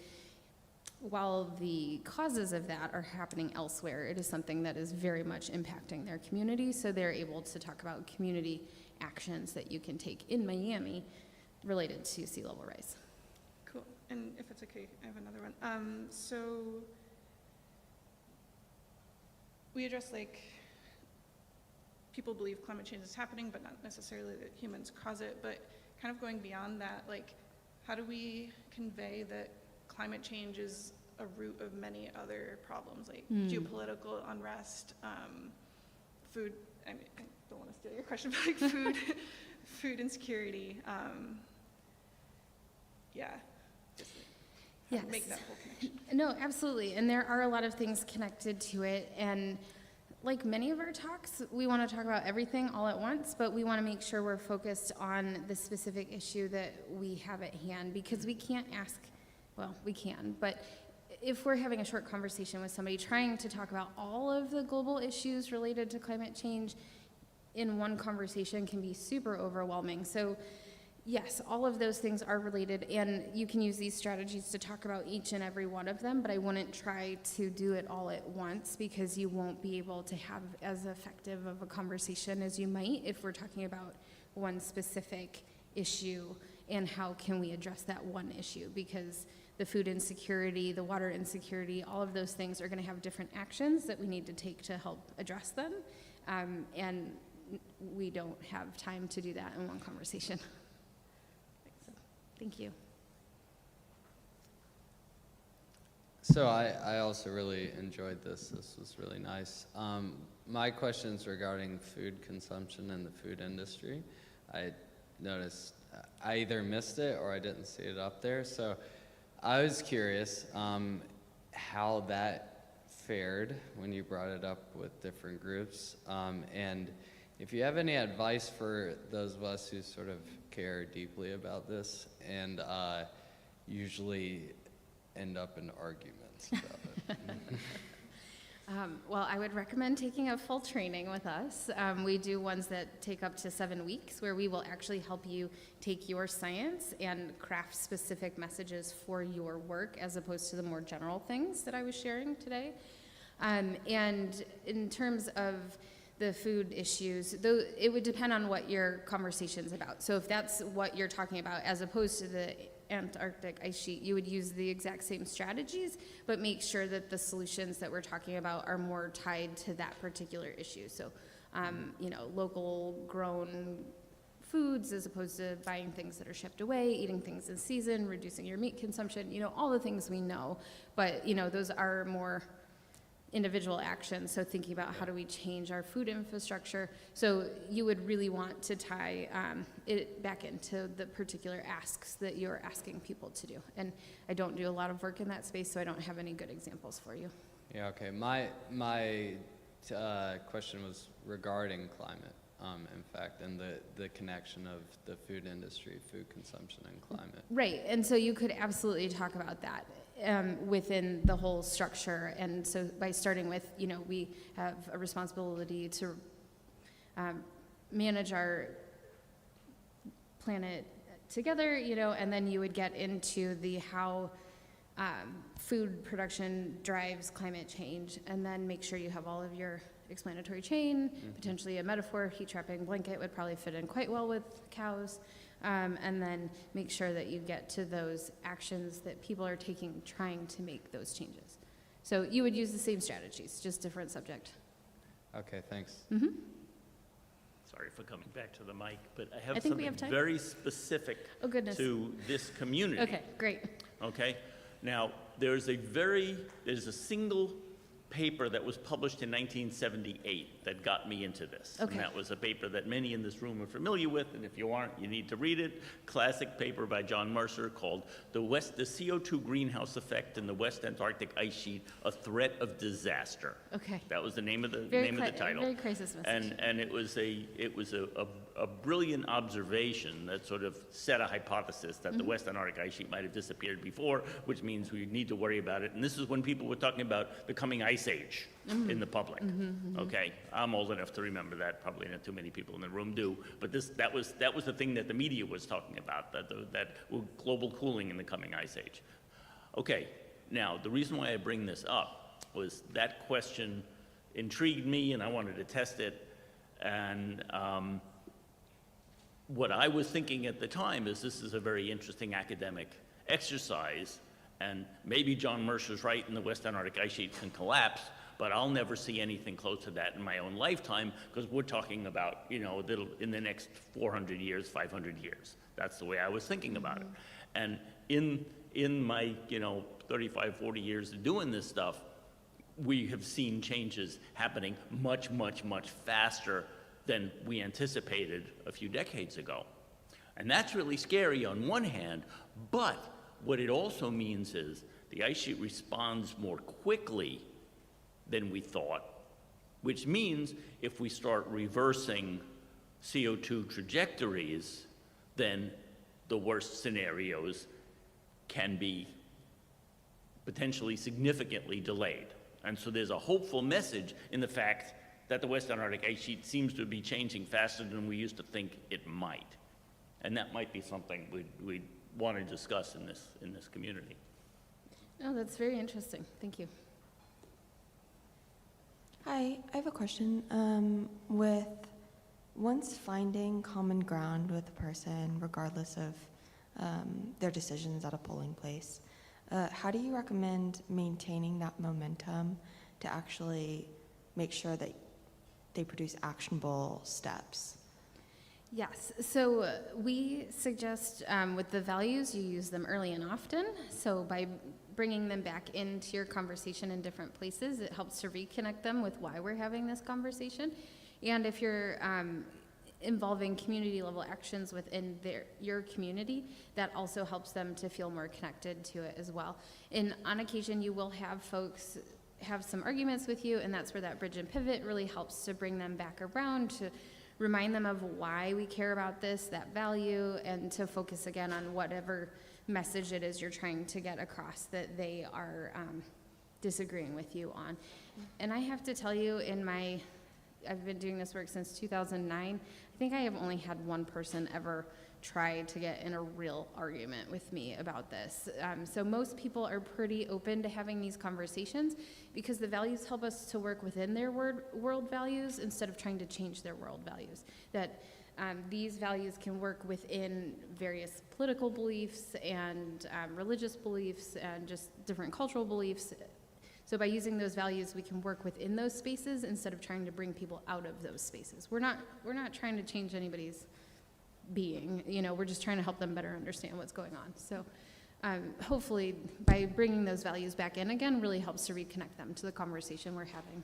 while the causes of that are happening elsewhere, it is something that is very much impacting their community. So they're able to talk about community actions that you can take in Miami related to sea level rise. Cool. And if it's okay, I have another one. So we address, like, people believe climate change is happening, but not necessarily that humans cause it. But kind of going beyond that, like, how do we convey that climate change is a root of many other problems, like geopolitical unrest, food, I mean, I don't want to steal your question, but like food insecurity, yeah, just how to make that whole connection. No, absolutely. And there are a lot of things connected to it. And like many of our talks, we want to talk about everything all at once, but we want to make sure we're focused on the specific issue that we have at hand, because we can't ask, well, we can, but if we're having a short conversation with somebody trying to talk about all of the global issues related to climate change in one conversation can be super overwhelming. So yes, all of those things are related, and you can use these strategies to talk about each and every one of them, but I wouldn't try to do it all at once, because you won't be able to have as effective of a conversation as you might if we're talking about one specific issue and how can we address that one issue, because the food insecurity, the water insecurity, all of those things are going to have different actions that we need to take to help address them, and we don't have time to do that in one conversation. Thank you. So I also really enjoyed this. This was really nice. My question's regarding food consumption and the food industry. I noticed I either missed it or I didn't see it up there. So I was curious how that fared when you brought it up with different groups. And if you have any advice for those of us who sort of care deeply about this and usually end up in arguments about it. Well, I would recommend taking a full training with us. We do ones that take up to 7 weeks, where we will actually help you take your science and craft specific messages for your work, as opposed to the more general things that I was sharing today. And in terms of the food issues, though, it would depend on what your conversation's about. So if that's what you're talking about, as opposed to the Antarctic ice sheet, you would use the exact same strategies, but make sure that the solutions that we're talking about are more tied to that particular issue. So, you know, local grown foods as opposed to buying things that are shipped away, eating things in season, reducing your meat consumption, you know, all the things we know. But, you know, those are more individual actions, so thinking about how do we change our food infrastructure. So you would really want to tie it back into the particular asks that you're asking people to do. And I don't do a lot of work in that space, so I don't have any good examples for you. Yeah, okay. My question was regarding climate, in fact, and the connection of the food industry, food consumption, and climate. Right, and so you could absolutely talk about that within the whole structure. And so by starting with, you know, we have a responsibility to manage our planet together, you know, and then you would get into the how food production drives climate change, and then make sure you have all of your explanatory chain, potentially a metaphor. Heat trapping blanket would probably fit in quite well with cows. And then make sure that you get to those actions that people are taking, trying to make those changes. So you would use the same strategies, just different subject. Okay, thanks. Mm-hmm. Sorry for coming back to the mic, but I have think we something have time. very specific Oh, goodness. to this community. Okay, great. Okay? Now, there's a single paper that was published in 1978 that got me into this. Okay. And that was a paper that many in this room are familiar with, and if you aren't, you need to read it. Classic paper by John Mercer called The CO2 Greenhouse Effect in the West Antarctic Ice Sheet, A Threat of Disaster. Okay. That was the name of the title. Very crisis message. And it was a brilliant observation that sort of set a hypothesis that the West Antarctic ice sheet might have disappeared before, which means we need to worry about it. And this is when people were talking about the coming ice ice age in the public. Okay, I'm old enough to remember that. Probably not too many people in the room do. But that was the thing that the media was talking about, that global cooling in the coming ice age. Okay, now the reason why I bring this up was that question intrigued me, and I wanted to test it. And what I was thinking at the time is this is a very interesting academic exercise, and maybe John Mercer's right and the West Antarctic ice sheet can collapse, but I'll never see anything close to that in my own lifetime, because we're talking about, you know, in the next 400 years, 500 years. That's the way I was thinking about it. And in my, you know, 35, 40 years of doing this stuff, we have seen changes happening much, much, much faster than we anticipated a few decades ago. And that's really scary on one hand, but what it also means is the ice sheet responds more quickly than we thought, which means if we start reversing CO2 trajectories, then the worst scenarios can be potentially significantly delayed. And so there's a hopeful message in the fact that the West Antarctic ice sheet seems to be changing faster than we used to think it might. And that might be something we'd want to discuss in this community. Oh, that's very interesting. Thank you. Hi, I have a question. With once finding common ground with a person, regardless of their decisions at a polling place, how do you recommend maintaining that momentum to actually make sure that they produce actionable steps? Yes, so we suggest with the values, you use them early and often. So by bringing them back into your conversation in different places, it helps to reconnect them with why we're having this conversation. And if you're involving community level actions within your community, that also helps them to feel more connected to it as well. And on occasion, you will have folks have some arguments with you, and that's where that bridge and pivot really helps to bring them back around, to remind them of why we care about this, that value, and to focus again on whatever message it is you're trying to get across that they are disagreeing with you on. And I have to tell you, I've been doing this work since 2009. I think I have only had one person ever try to get in a real argument with me about this. So most people are pretty open to having these conversations because the values help us to work within their world values instead of trying to change their world values. That these values can work within various political beliefs and religious beliefs and just different cultural beliefs. So by using those values, we can work within those spaces instead of trying to bring people out of those spaces. We're not trying to change anybody's being, you know, we're just trying to help them better understand what's going on. So hopefully by bringing those values back in again really helps to reconnect them to the conversation we're having.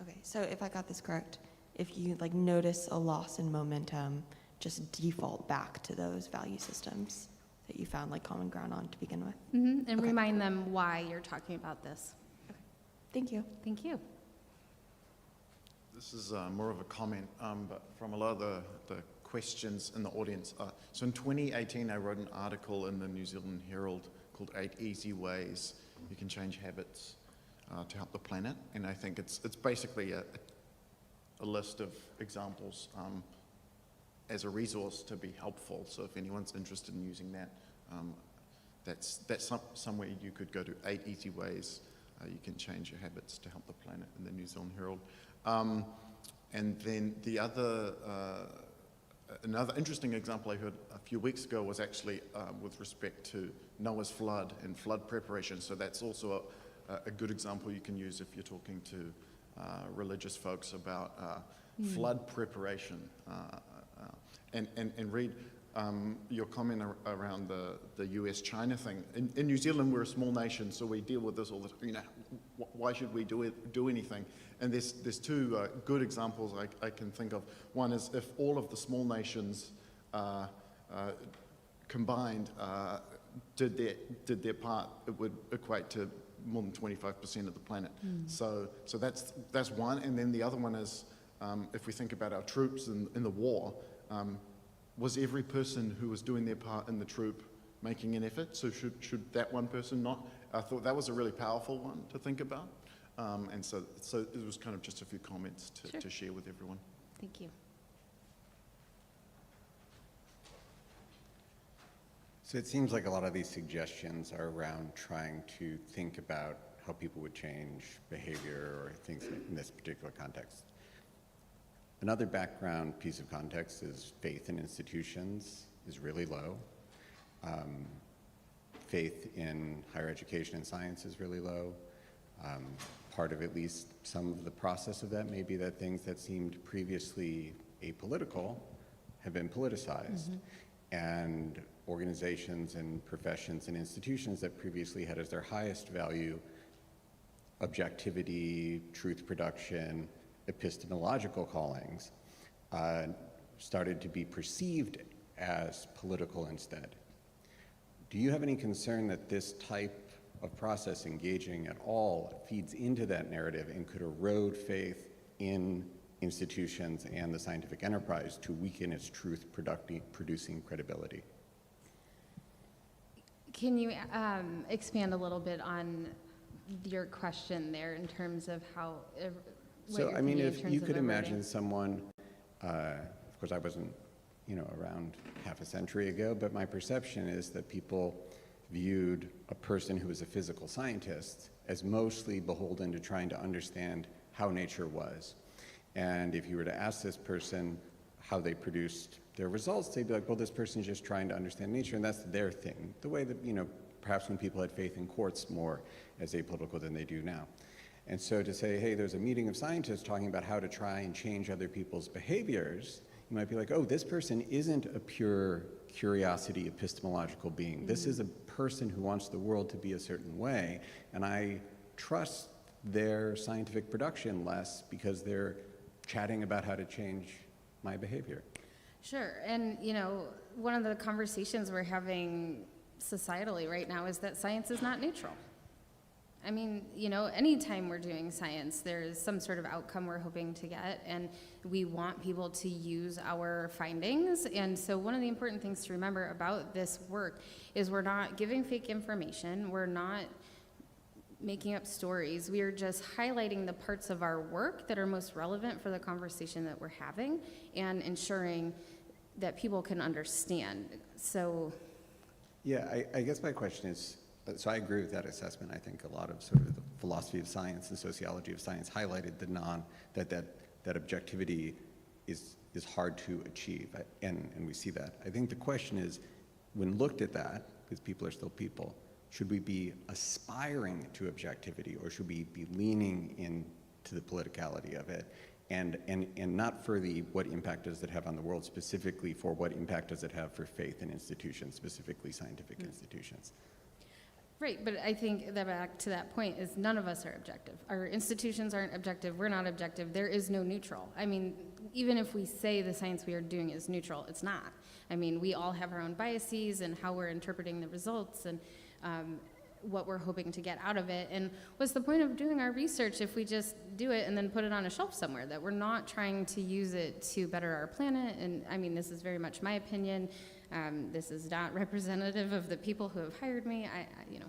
Okay, so if I got this correct, if you like notice a loss in momentum, just default back to those value systems that you found like common ground on to begin with. And Okay. remind them why you're talking about this. Thank you. Thank you. This is more of a comment, but from a lot of the questions in the audience. So in 2018, I wrote an article in the New Zealand Herald called 8 Easy Ways You Can Change Habits to Help the Planet. And I think it's basically a list of examples as a resource to be helpful. So if anyone's interested in using that, that's somewhere you could go to, 8 Easy Ways you can change your habits to help the planet in the New Zealand Herald. And then the other, another interesting example I heard a few weeks ago was actually with respect to Noah's flood and flood preparation. So that's also a good example you can use if you're talking to religious folks about flood preparation. And Reid, your comment around the US-China thing. In New Zealand, we're a small nation, so we deal with this all the time. You know, why should we do anything? And there's two good examples I can think of. One is if all of the small nations combined did their part, it would equate to more than 25% of the planet. So that's one. And then the other one is if we think about our troops in the war. Was every person who was doing their part in the troop making an effort? So should that one person not? I thought that was a really powerful one to think about. And so it was kind of just a few comments Sure. to share with everyone. Thank you. So it seems like a lot of these suggestions are around trying to think about how people would change behavior or things in this particular context. Another background piece of context is faith in institutions is really low. Faith in higher education and science is really low. Part of at least some of the process of that may be that things that seemed previously apolitical have been politicized. And organizations and professions and institutions that previously had as their highest value objectivity, truth production, epistemological callings, started to be perceived as political instead. Do you have any concern that this type of process engaging at all feeds into that narrative and could erode faith in institutions and the scientific enterprise to weaken its truth producing credibility? Can you expand a little bit on your question there in terms of how, what So, you're I mean, thinking in if terms you of could imagine eroding? someone, of course I wasn't, around half a century ago, but my perception is that people viewed a person who was a physical scientist as mostly beholden to trying to understand how nature was. And if you were to ask this person how they produced their results, they'd be like, well, this person's just trying to understand nature, and that's their thing. The way that, perhaps when people had faith in courts more as apolitical than they do now. And so to say, hey, there's a meeting of scientists talking about how to try and change other people's behaviors, you might be like, oh, this person isn't a pure curiosity epistemological being. This is a person who wants the world to be a certain way, and I trust their scientific production less because they're chatting about how to change my behavior. Sure, and one of the conversations we're having societally right now is that science is not neutral. I mean, anytime we're doing science, there's some sort of outcome we're hoping to get, and we want people to use our findings. And so one of the important things to remember about this work is we're not giving fake information, we're not making up stories, we are just highlighting the parts of our work that are most relevant for the conversation that we're having and ensuring that people can understand. So Yeah, I guess my question is, so I agree with that assessment. I think a lot of sort of the philosophy of science and sociology of science highlighted that objectivity is hard to achieve, and we see that. I think the question is, when looked at that, because people are still people, should we be aspiring to objectivity, or should we be leaning into the politicality of it, and not for the what impact does it have on the world, specifically for what impact does it have for faith in institutions, specifically scientific institutions? Right, but I think that back to that point is none of us are objective. Our institutions aren't objective, we're not objective, there is no neutral. I mean, even if we say the science we are doing is neutral, it's not. I mean, we all have our own biases and how we're interpreting the results and what we're hoping to get out of it. And what's the point of doing our research if we just do it and then put it on a shelf somewhere, that we're not trying to use it to better our planet? And I mean, this is very much my opinion. This is not representative of the people who have hired me.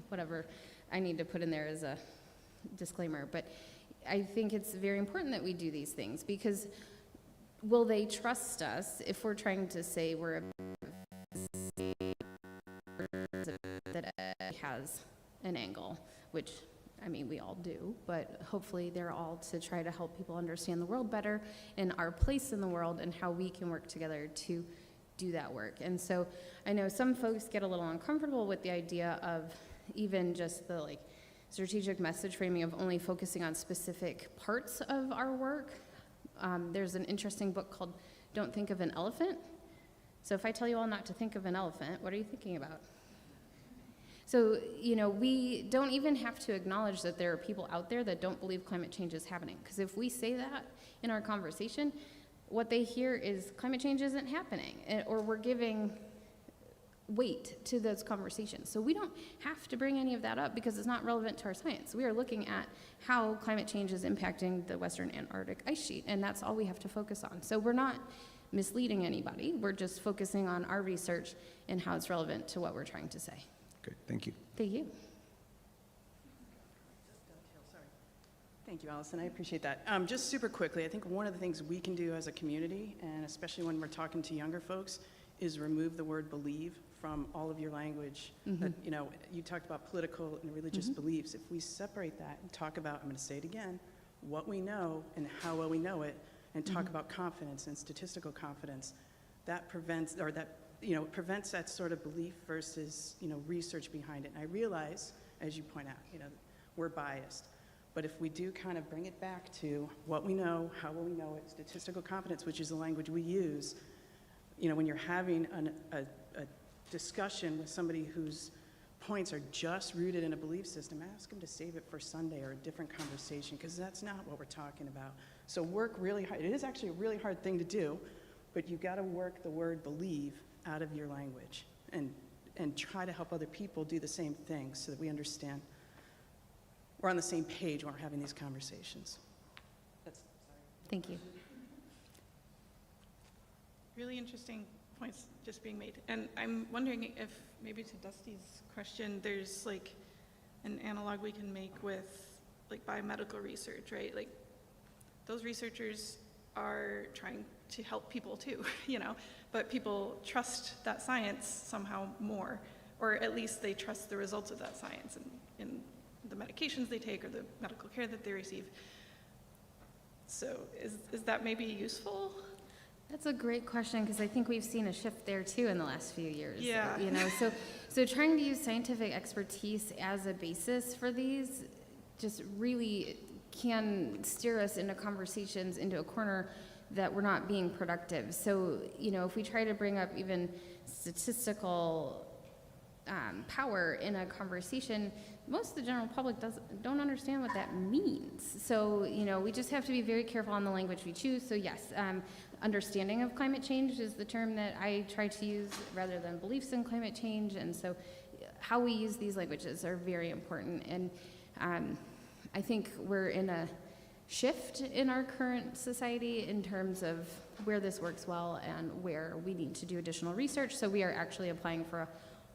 Whatever I need to put in there as a disclaimer. But I think it's very important that we do these things, because will they trust us if we're trying to say we're that has an angle, which, I mean, we all do, but hopefully they're all to try to help people understand the world better and our place in the world and how we can work together to do that work. And so I know some folks get a little uncomfortable with the idea of even just the strategic message framing of only focusing on specific parts of our work. There's an interesting book called Don't Think of an Elephant. So if I tell you all not to think of an elephant, what are you thinking about? So, we don't even have to acknowledge that there are people out there that don't believe climate change is happening. Because if we say that in our conversation, what they hear is climate change isn't happening, or we're giving weight to those conversations. So we don't have to bring any of that up because it's not relevant to our science. We are looking at how climate change is impacting the Western Antarctic ice sheet, and that's all we have to focus on. So we're not misleading anybody. We're just focusing on our research and how it's relevant to what we're trying to say. Good, thank you. Thank you. Thank you, Allison. I appreciate that. Just super quickly, I think one of the things we can do as a community, and especially when we're talking to younger folks, is remove the word believe from all of your language. That, you know, you talked about political and religious beliefs. If we separate that and talk about, I'm going to say it again, what we know and how well we know it, and talk about confidence and statistical confidence, that prevents, or that, you know, prevents that sort of belief versus, you know, research behind it. And I realize, as you point out, you know, we're biased. But if we do kind of bring it back to what we know, how well we know it, statistical confidence, which is the language we use, you know, when you're having a discussion with somebody whose points are just rooted in a belief system, ask them to save it for Sunday or a different conversation, because that's not what we're talking about. So work really hard. It is actually a really hard thing to do, but you got to work the word believe out of your language and try to help other people do the same thing so that we understand. We're on the same page when we're having these conversations. Thank you. Really interesting points just being made. And I'm wondering if maybe to Dusty's question, there's like an analog we can make with like biomedical research, right? Like those researchers are trying to help people too, you know, but people trust that science somehow more, or at least they trust the results of that science in the medications they take or the medical care that they receive. So is that maybe useful? That's a great question, because I think we've seen a shift there too in the last few years. Yeah. You know, so trying to use scientific expertise as a basis for these just really can steer us into conversations into a corner that we're not being productive. So, you know, if we try to bring up even statistical power in a conversation, most of the general public don't understand what that means. So, you know, we just have to be very careful on the language we choose. So yes, understanding of climate change is the term that I try to use rather than beliefs in climate change. And so how we use these languages are very important. And I think we're in a shift in our current society in terms of where this works well and where we need to do additional research. So we are actually applying for a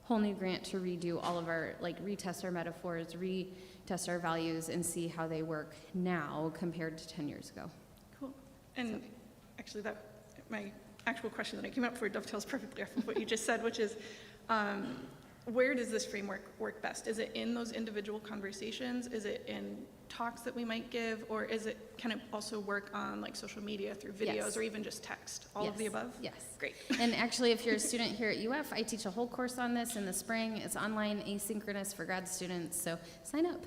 whole new grant to redo all of our, like, retest our metaphors, retest our values, and see how they work now compared to 10 years ago. Cool. And actually, that my actual question that I came up for dovetails perfectly off of what you just said, which is, where does this framework work best? Is it in those individual conversations? Is it in talks that we might give? Or can it also work on like social media through videos Yes. or even just text? All of Yes. the above? Yes. Great. And actually, if you're a student here at UF, I teach a whole course on this in the spring. It's online, asynchronous for grad students, so sign up.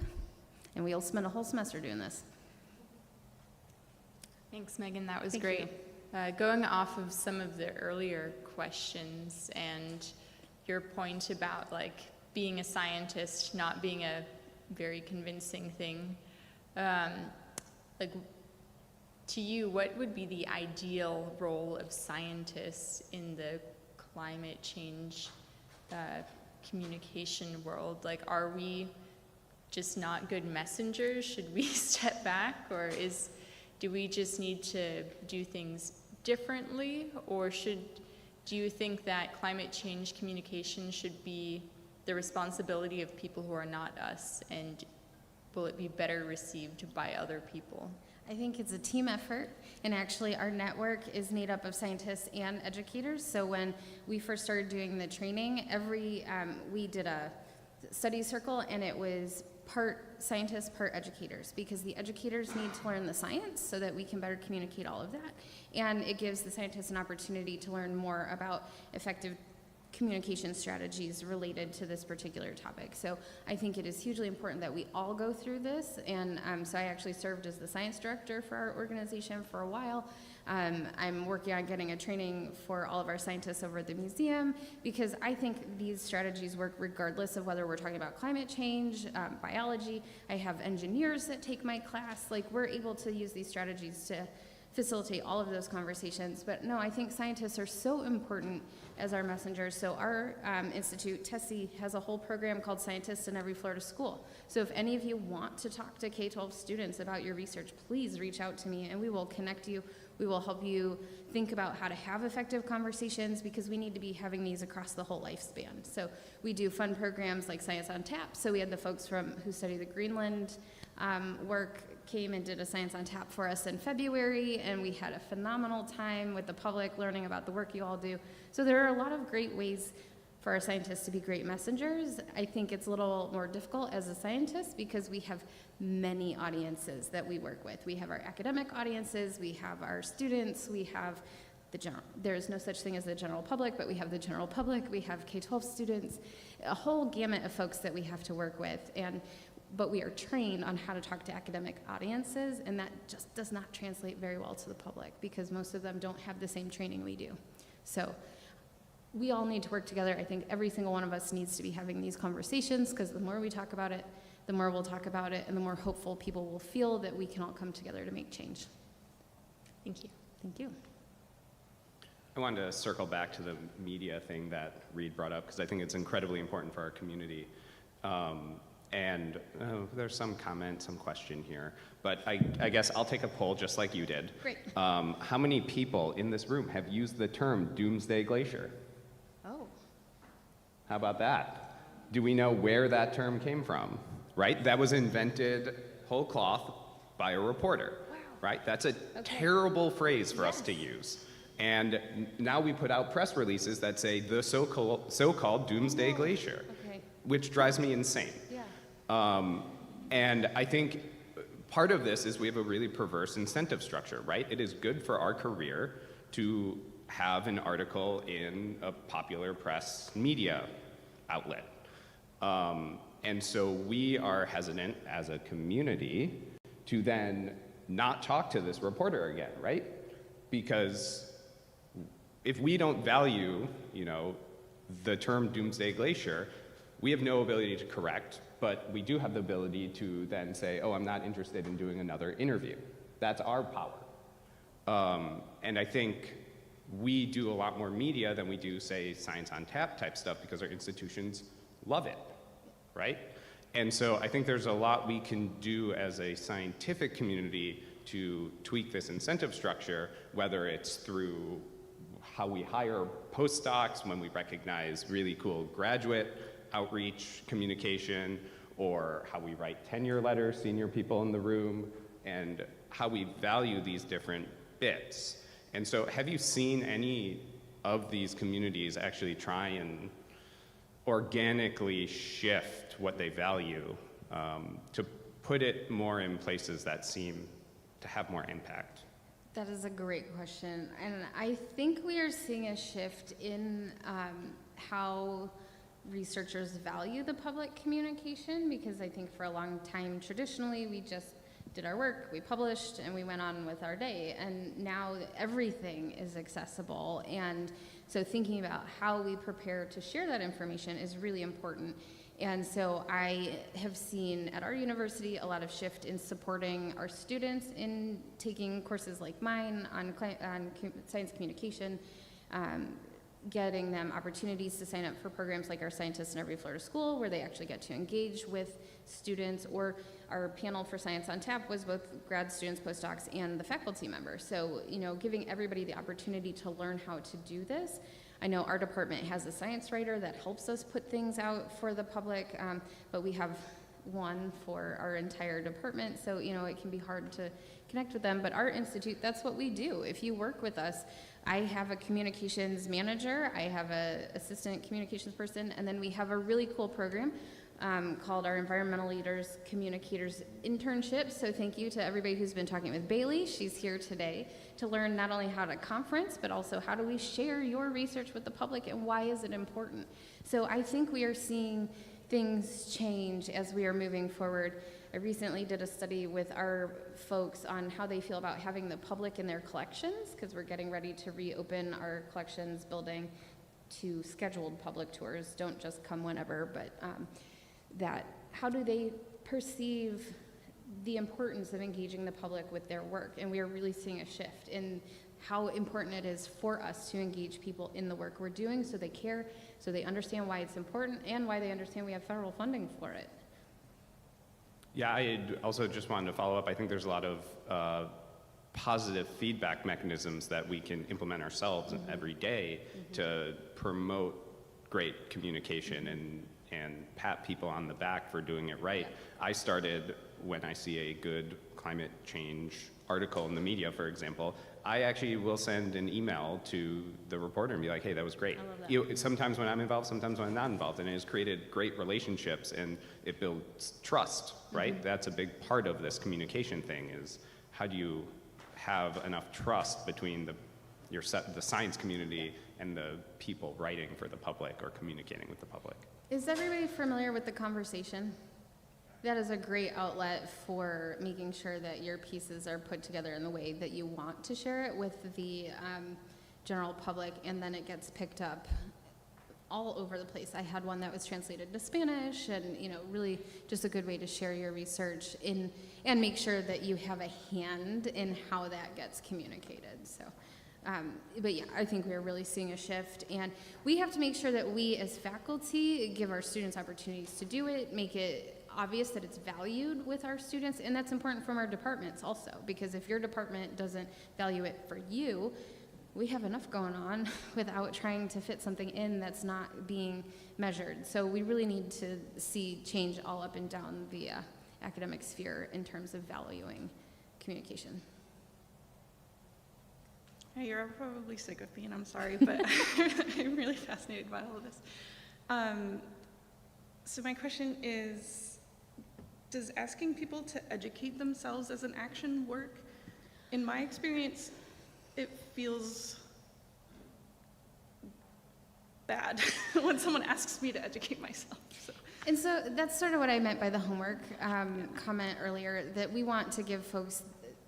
And we'll spend a whole semester doing this. Thanks, Megan. That was Thank great. Going off of some of the earlier questions and your point about like being a scientist not being a very convincing thing, like to you, what would be the ideal role of scientists in the climate change communication world? Like, are we just not good messengers? Should we step back, or do we just need to do things differently, or do you think that climate change communication should be the responsibility of people who are not us, and will it be better received by other people? I think it's a team effort, and actually our network is made up of scientists and educators. So when we first started doing the training, we did a study circle, and it was part scientists, part educators, because the educators need to learn the science so that we can better communicate all of that. And it gives the scientists an opportunity to learn more about effective communication strategies related to this particular topic. So I think it is hugely important that we all go through this. And so I actually served as the science director for our organization for a while. I'm working on getting a training for all of our scientists over at the museum, because I think these strategies work regardless of whether we're talking about climate change, biology. I have engineers that take my class. Like, we're able to use these strategies to facilitate all of those conversations. But no, I think scientists are so important as our messengers. So our institute, TESI, has a whole program called Scientists in Every Florida School. So if any of you want to talk to K-12 students about your research, please reach out to me, and we will connect you. We will help you think about how to have effective conversations, because we need to be having these across the whole lifespan. So we do fun programs like Science on Tap. So we had the folks who study the Greenland work came and did a Science on Tap for us in February, and we had a phenomenal time with the public learning about the work you all do. So there are a lot of great ways for our scientists to be great messengers. I think it's a little more difficult as a scientist because we have many audiences that we work with. We have our academic audiences, we have our students, we have the general, there's no such thing as the general public, but we have the general public, we have K-12 students, a whole gamut of folks that we have to work with. But we are trained on how to talk to academic audiences, and that just does not translate very well to the public because most of them don't have the same training we do. So we all need to work together. I think every single one of us needs to be having these conversations because the more we talk about it, the more we'll talk about it, and the more hopeful people will feel that we can all come together to make change. Thank you. Thank you. I wanted to circle back to the media thing that Reed brought up because I think it's incredibly important for our community. There's some comment, some question here, but I guess I'll take a poll just like you did. Great. How many people in this room have used the term doomsday glacier? Oh. How about that? Do we know where that term came from? Right? That was invented whole cloth by a reporter. Wow. Right? That's a terrible phrase for us to use. And now we put out press releases that say the so-called doomsday glacier, which drives me insane. Yeah. And I think part of this is we have a really perverse incentive structure, right? It is good for our career to have an article in a popular press media outlet. And so we are hesitant as a community to then not talk to this reporter again, right? Because if we don't value, the term doomsday glacier, we have no ability to correct, but we do have the ability to then say, oh, I'm not interested in doing another interview. That's our power. And I think we do a lot more media than we do, say, Science on Tap type stuff because our institutions love it, right? And so I think there's a lot we can do as a scientific community to tweak this incentive structure, whether it's through how we hire postdocs, when we recognize really cool graduate outreach communication, or how we write tenure letters, senior people in the room, and how we value these different bits. And so have you seen any of these communities actually try and organically shift what they value to put it more in places that seem to have more impact? That is a great question. And I think we are seeing a shift in how researchers value the public communication, because I think for a long time, traditionally, we just did our work, we published, and we went on with our day. And now everything is accessible. And so thinking about how we prepare to share that information is really important. And so I have seen at our university a lot of shift in supporting our students in taking courses like mine on science communication, getting them opportunities to sign up for programs like our Scientists in Every Florida School, where they actually get to engage with students, or our panel for Science on Tap was both grad students, postdocs, and the faculty members. So, giving everybody the opportunity to learn how to do this. I know our department has a science writer that helps us put things out for the public, but we have one for our entire department, so it can be hard to connect with them. But our institute, that's what we do. If you work with us, I have a communications manager, I have an assistant communications person, and then we have a really cool program called our Environmental Leaders Communicators Internship. So thank you to everybody who's been talking with Bailey. She's here today to learn not only how to conference, but also how do we share your research with the public and why is it important. So I think we are seeing things change as we are moving forward. I recently did a study with our folks on how they feel about having the public in their collections, because we're getting ready to reopen our collections building to scheduled public tours. Don't just come whenever, but how do they perceive the importance of engaging the public with their work? And we are really seeing a shift in how important it is for us to engage people in the work we're doing, so they care, so they understand why it's important, and why they understand we have federal funding for it. Yeah, I also just wanted to follow up. I think there's a lot of positive feedback mechanisms that we can implement ourselves every day to promote great communication and pat people on the back for doing it right. I started when I see a good climate change article in the media, for example, I actually will send an email to the reporter and be like, hey, that was great. I love that. You know, sometimes when I'm involved, sometimes when I'm not involved, and it has created great relationships and it builds trust, right? That's a big part of this communication thing, is how do you have enough trust between the science community and the people writing for the public or communicating with the public. Is everybody familiar with The Conversation? That is a great outlet for making sure that your pieces are put together in the way that you want to share it with the general public, and then it gets picked up all over the place. I had one that was translated to Spanish, and really just a good way to share your research and make sure that you have a hand in how that gets communicated. So. But yeah, I think we're really seeing a shift, and we have to make sure that we as faculty give our students opportunities to do it, make it obvious that it's valued with our students, and that's important from our departments also, because if your department doesn't value it for you, we have enough going on without trying to fit something in that's not being measured. So we really need to see change all up and down the academic sphere in terms of valuing communication. Hey, you're probably sick of me, and I'm sorry, but I'm really fascinated by all of this. So my question is, does asking people to educate themselves as an action work? In my experience, it feels bad when someone asks me to educate myself. So. And so that's sort of what I meant by the homework comment earlier, that we want to give folks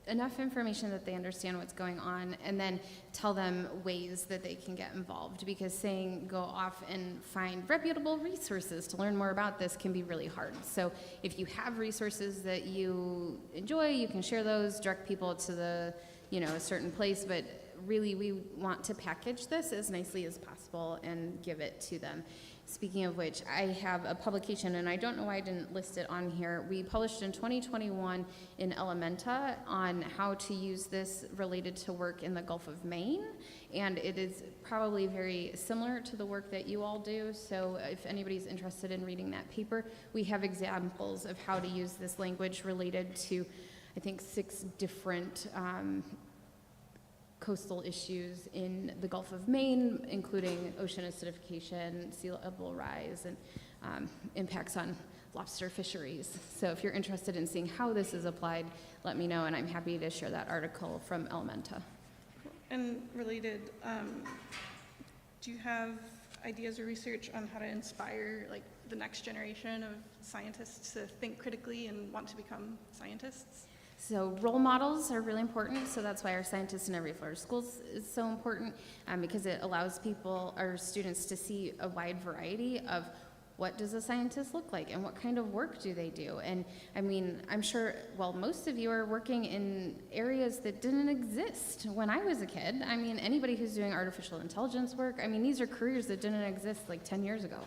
enough information that they understand what's going on, and then tell them ways that they can get involved, because saying go off and find reputable resources to learn more about this can be really hard. So if you have resources that you enjoy, you can share those, direct people to the a certain place, but really we want to package this as nicely as possible and give it to them. Speaking of which, I have a publication, and I don't know why I didn't list it on here. We published in 2021 in Elementa on how to use this related to work in the Gulf of Maine, and it is probably very similar to the work that you all do. So if anybody's interested in reading that paper, we have examples of how to use this language related to, I think, 6 different coastal issues in the Gulf of Maine, including ocean acidification, sea level rise, and impacts on lobster fisheries. So if you're interested in seeing how this is applied, let me know, and I'm happy to share that article from Elementa. And related, do you have ideas or research on how to inspire the next generation of scientists to think critically and want to become scientists? So role models are really important, so that's why our Scientists in Every Florida Schools is so important, because it allows our students to see a wide variety of what does a scientist look like and what kind of work do they do. And I mean, I'm sure, most of you are working in areas that didn't exist when I was a kid. I mean, anybody who's doing artificial intelligence work, I mean, these are careers that didn't exist 10 years ago.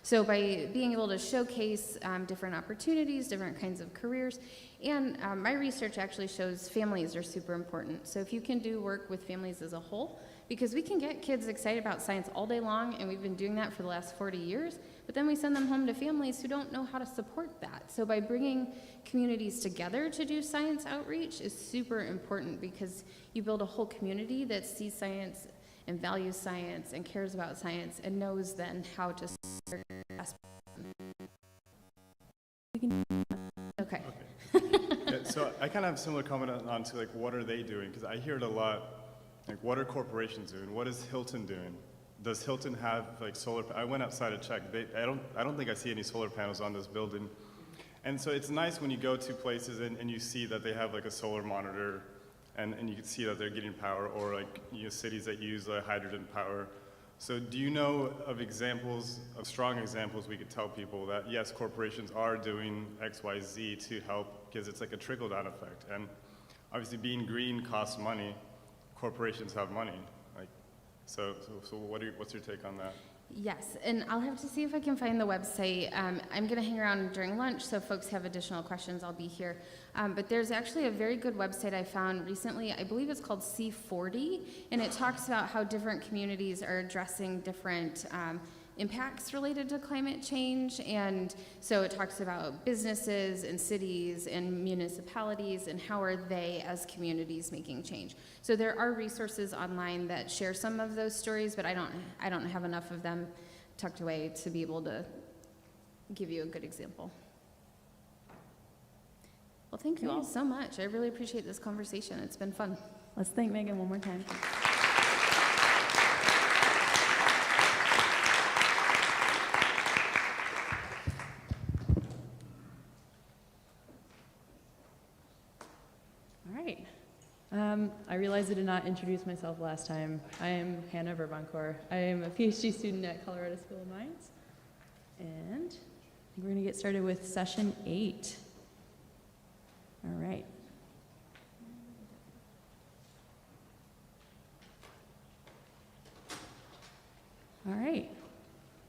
So by being able to showcase different opportunities, different kinds of careers, and my research actually shows families are super important. So if you can do work with families as a whole, because we can get kids excited about science all day long, and we've been doing that for the last 40 years, but then we send them home to families who don't know how to support that. So by bringing communities together to do science outreach is super important, because you build a whole community that sees science and values science and cares about science and knows then how to serve. Okay. Yeah, so I kind of have a similar comment on to what are they doing? Because I hear it a lot. What are corporations doing? What is Hilton doing? Does Hilton have solar? I went outside to check. I don't think I see any solar panels on this building. And so it's nice when you go to places and you see that they have a solar monitor, and you can see that they're getting power, or cities that use hydrogen power. So do you know of examples, of strong examples we could tell people that yes, corporations are doing X, Y, Z to help, because it's a trickle-down effect. And obviously being green costs money. Corporations have money. So what's your take on that? Yes, and I'll have to see if I can find the website. I'm going to hang around during lunch, so if folks have additional questions, I'll be here. But there's actually a very good website I found recently. I believe it's called C40, and it talks about how different communities are addressing different impacts related to climate change. And so it talks about businesses and cities and municipalities and how are they as communities making change. So there are resources online that share some of those stories, but I don't have enough of them tucked away to be able to give you a good example. Well, thank you all so much. I really appreciate this conversation. It's been fun. Let's thank Megan one more time. All right. I realized I did not introduce myself last time. I am Hannah Verboncoeur. I am a PhD student at Colorado School of Mines. And I think we're going to get started with session 8. All right. All right.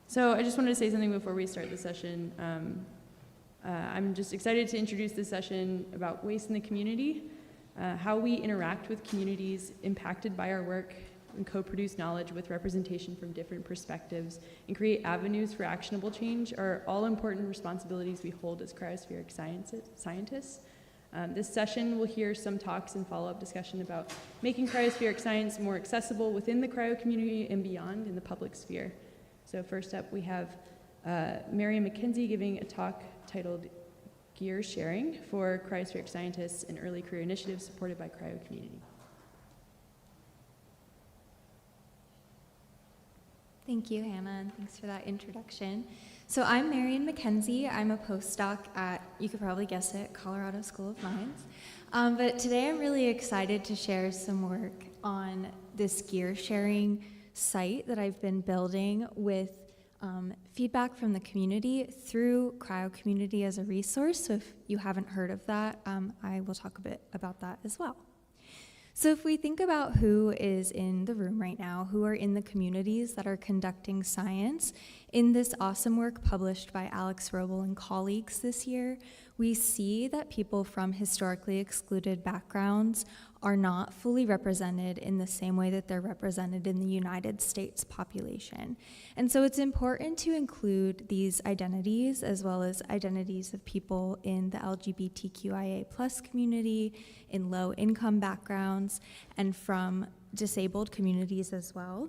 So I just wanted to say something before we start the session. I'm just excited to introduce this session about waste in the community, how we interact with communities impacted by our work and co-produce knowledge with representation from different perspectives and create avenues for actionable change are all important responsibilities we hold as cryospheric scientists. This session will hear some talks and follow-up discussion about making cryospheric science more accessible within the cryo community and beyond in the public sphere. So first up, we have Marion McKenzie giving a talk titled Gear Sharing for Cryospheric Scientists and Early Career Initiatives supported by Cryo Community. Thank you, Hannah, and thanks for that introduction. So I'm Marion McKenzie. I'm a postdoc at, you could probably guess it, Colorado School of Mines. But today I'm really excited to share some work on this gear sharing site that I've been building with feedback from the community through Cryo Community as a resource. So if you haven't heard of that, I will talk a bit about that as well. So if we think about who is in the room right now, who are in the communities that are conducting science, in this awesome work published by Alex Roble and colleagues this year, we see that people from historically excluded backgrounds are not fully represented in the same way that they're represented in the United States population. And so it's important to include these identities as well as identities of people in the LGBTQIA+ community, in low income backgrounds, and from disabled communities as well,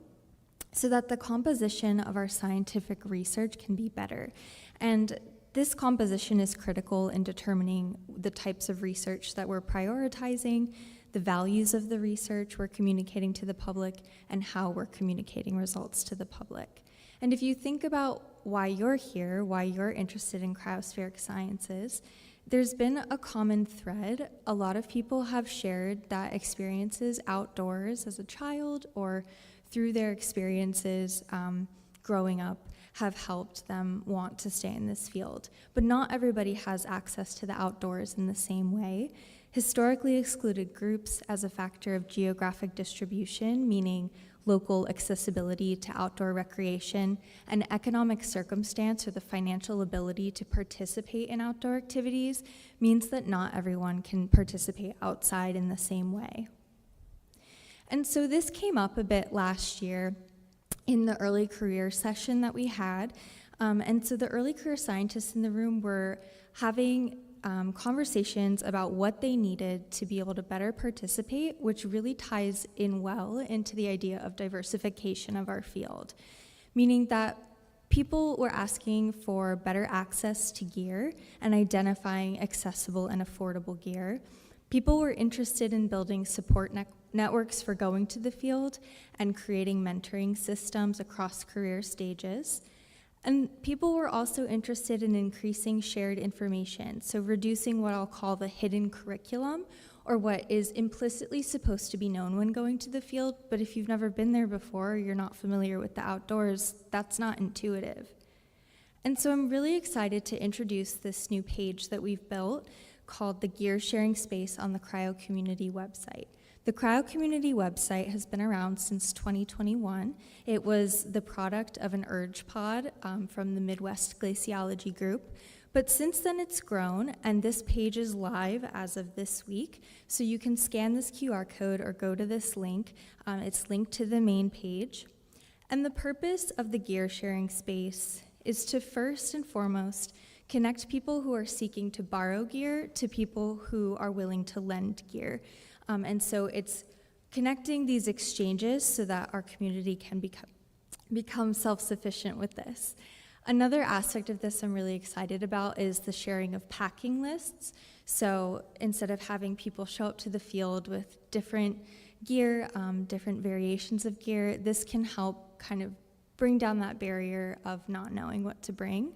so that the composition of our scientific research can be better. And this composition is critical in determining the types of research that we're prioritizing, the values of the research we're communicating to the public, and how we're communicating results to the public. And if you think about why you're here, why you're interested in cryospheric sciences, there's been a common thread. A lot of people have shared that experiences outdoors as a child or through their experiences growing up have helped them want to stay in this field. But not everybody has access to the outdoors in the same way. Historically excluded groups as a factor of geographic distribution, meaning local accessibility to outdoor recreation, and economic circumstance or the financial ability to participate in outdoor activities means that not everyone can participate outside in the same way. And so this came up a bit last year in the early career session that we had. And so the early career scientists in the room were having conversations about what they needed to be able to better participate, which really ties in well into the idea of diversification of our field, meaning that people were asking for better access to gear and identifying accessible and affordable gear. People were interested in building support networks for going to the field and creating mentoring systems across career stages. And people were also interested in increasing shared information, so reducing what I'll call the hidden curriculum, or what is implicitly supposed to be known when going to the field, but if you've never been there before, or you're not familiar with the outdoors, that's not intuitive. And so I'm really excited to introduce this new page that we've built called the Gear Sharing Space on the Cryo Community website. The Cryo Community website has been around since 2021. It was the product of an urge pod from the Midwest Glaciology group. But since then it's grown, and this page is live as of this week. So you can scan this QR code or go to this link. It's linked to the main page. And the purpose of the gear sharing space is to first and foremost connect people who are seeking to borrow gear to people who are willing to lend gear. And so it's connecting these exchanges so that our community can become self-sufficient with this. Another aspect of this I'm really excited about is the sharing of packing lists. So instead of having people show up to the field with different gear, different variations of gear, this can help kind of bring down that barrier of not knowing what to bring.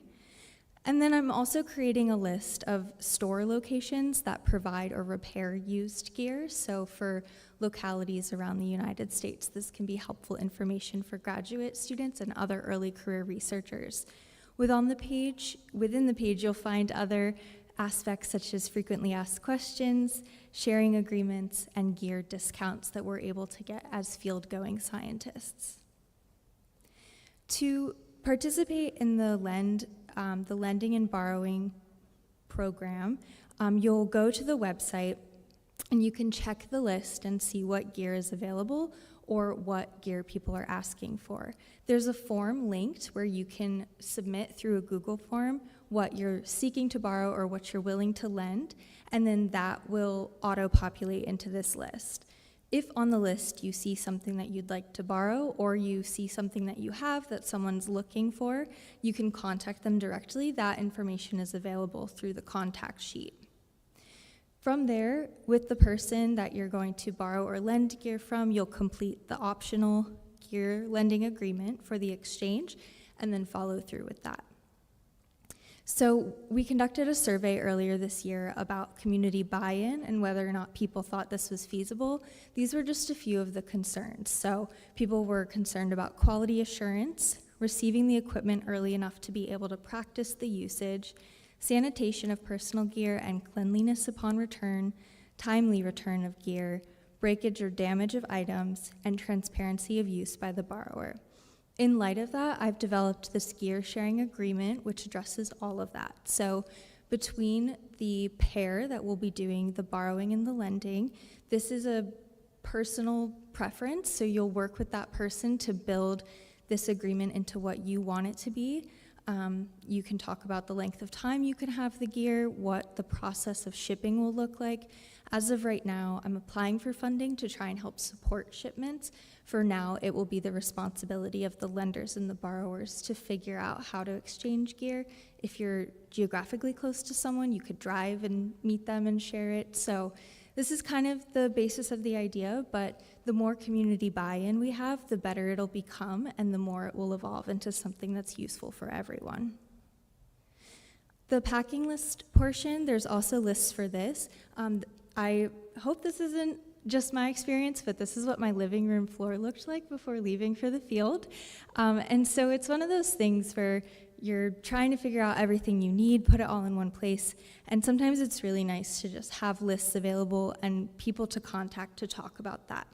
And then I'm also creating a list of store locations that provide or repair used gear. So for localities around the United States, this can be helpful information for graduate students and other early career researchers. Within the page, you'll find other aspects such as frequently asked questions, sharing agreements, and gear discounts that we're able to get as field-going scientists. To participate in the lending and borrowing program, you'll go to the website and you can check the list and see what gear is available or what gear people are asking for. There's a form linked where you can submit through a Google form what you're seeking to borrow or what you're willing to lend, and then that will auto-populate into this list. If on the list you see something that you'd like to borrow or you see something that you have that someone's looking for, you can contact them directly. That information is available through the contact sheet. From there, with the person that you're going to borrow or lend gear from, you'll complete the optional gear lending agreement for the exchange and then follow through with that. So we conducted a survey earlier this year about community buy-in and whether or not people thought this was feasible. These were just a few of the concerns. So people were concerned about quality assurance, receiving the equipment early enough to be able to practice the usage, sanitation of personal gear and cleanliness upon return, timely return of gear, breakage or damage of items, and transparency of use by the borrower. In light of that, I've developed this gear sharing agreement, which addresses all of that. So between the pair that will be doing the borrowing and the lending, this is a personal preference, so you'll work with that person to build this agreement into what you want it to be. You can talk about the length of time you can have the gear, what the process of shipping will look like. As of right now, I'm applying for funding to try and help support shipments. For now, it will be the responsibility of the lenders and the borrowers to figure out how to exchange gear. If you're geographically close to someone, you could drive and meet them and share it. So this is kind of the basis of the idea, but the more community buy-in we have, the better it'll become, and the more it will evolve into something that's useful for everyone. The packing list portion, there's also lists for this. I hope this isn't just my experience, but this is what my living room floor looked like before leaving for the field. And so it's one of those things where you're trying to figure out everything you need, put it all in one place, and sometimes it's really nice to just have lists available and people to contact to talk about that.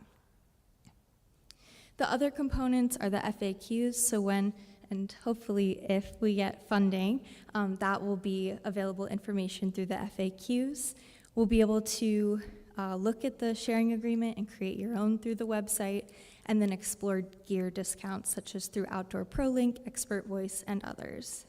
The other components are the FAQs, so when, and hopefully if we get funding, that will be available information through the FAQs. We'll be able to look at the sharing agreement and create your own through the website, and then explore gear discounts such as through Outdoor ProLink, Expert Voice, and others.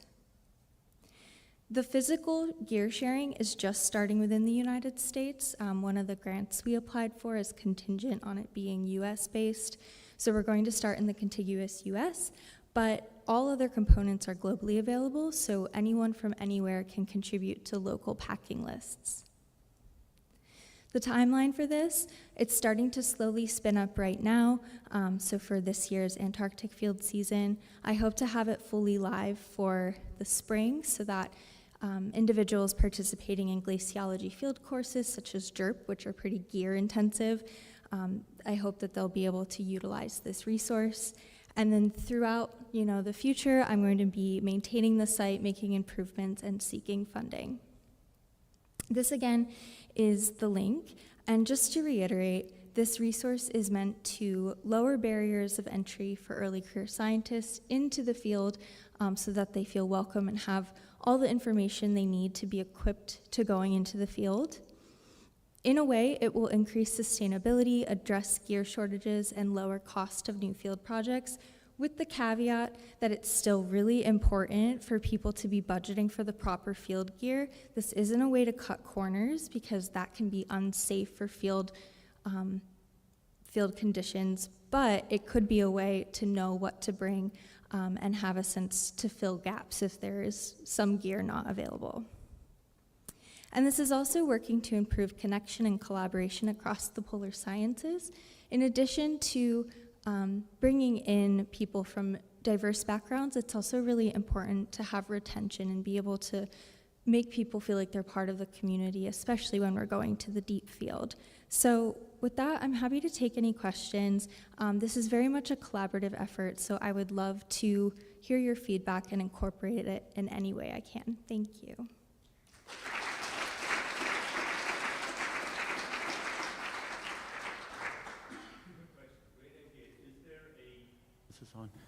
The physical gear sharing is just starting within the United States. One of the grants we applied for is contingent on it being US-based, so we're going to start in the contiguous US, but all other components are globally available, so anyone from anywhere can contribute to local packing lists. The timeline for this, it's starting to slowly spin up right now. So for this year's Antarctic field season, I hope to have it fully live for the spring so that individuals participating in glaciology field courses such as JERP, which are pretty gear intensive, I hope that they'll be able to utilize this resource. And then throughout the future, I'm going to be maintaining the site, making improvements, and seeking funding. This again is the link, and just to reiterate, this resource is meant to lower barriers of entry for early career scientists into the field so that they feel welcome and have all the information they need to be equipped to going into the field. In a way, it will increase sustainability, address gear shortages, and lower cost of new field projects with the caveat that it's still really important for people to be budgeting for the proper field gear. This isn't a way to cut corners because that can be unsafe for field conditions, but it could be a way to know what to bring and have a sense to fill gaps if there is some gear not available. And this is also working to improve connection and collaboration across the polar sciences, in addition to bringing in people from diverse backgrounds. It's also really important to have retention and be able to make people feel like they're part of the community, especially when we're going to the deep field. So with that, I'm happy to take any questions. This is very much a collaborative effort, so I would love to hear your feedback and incorporate it in any way I can. Thank you.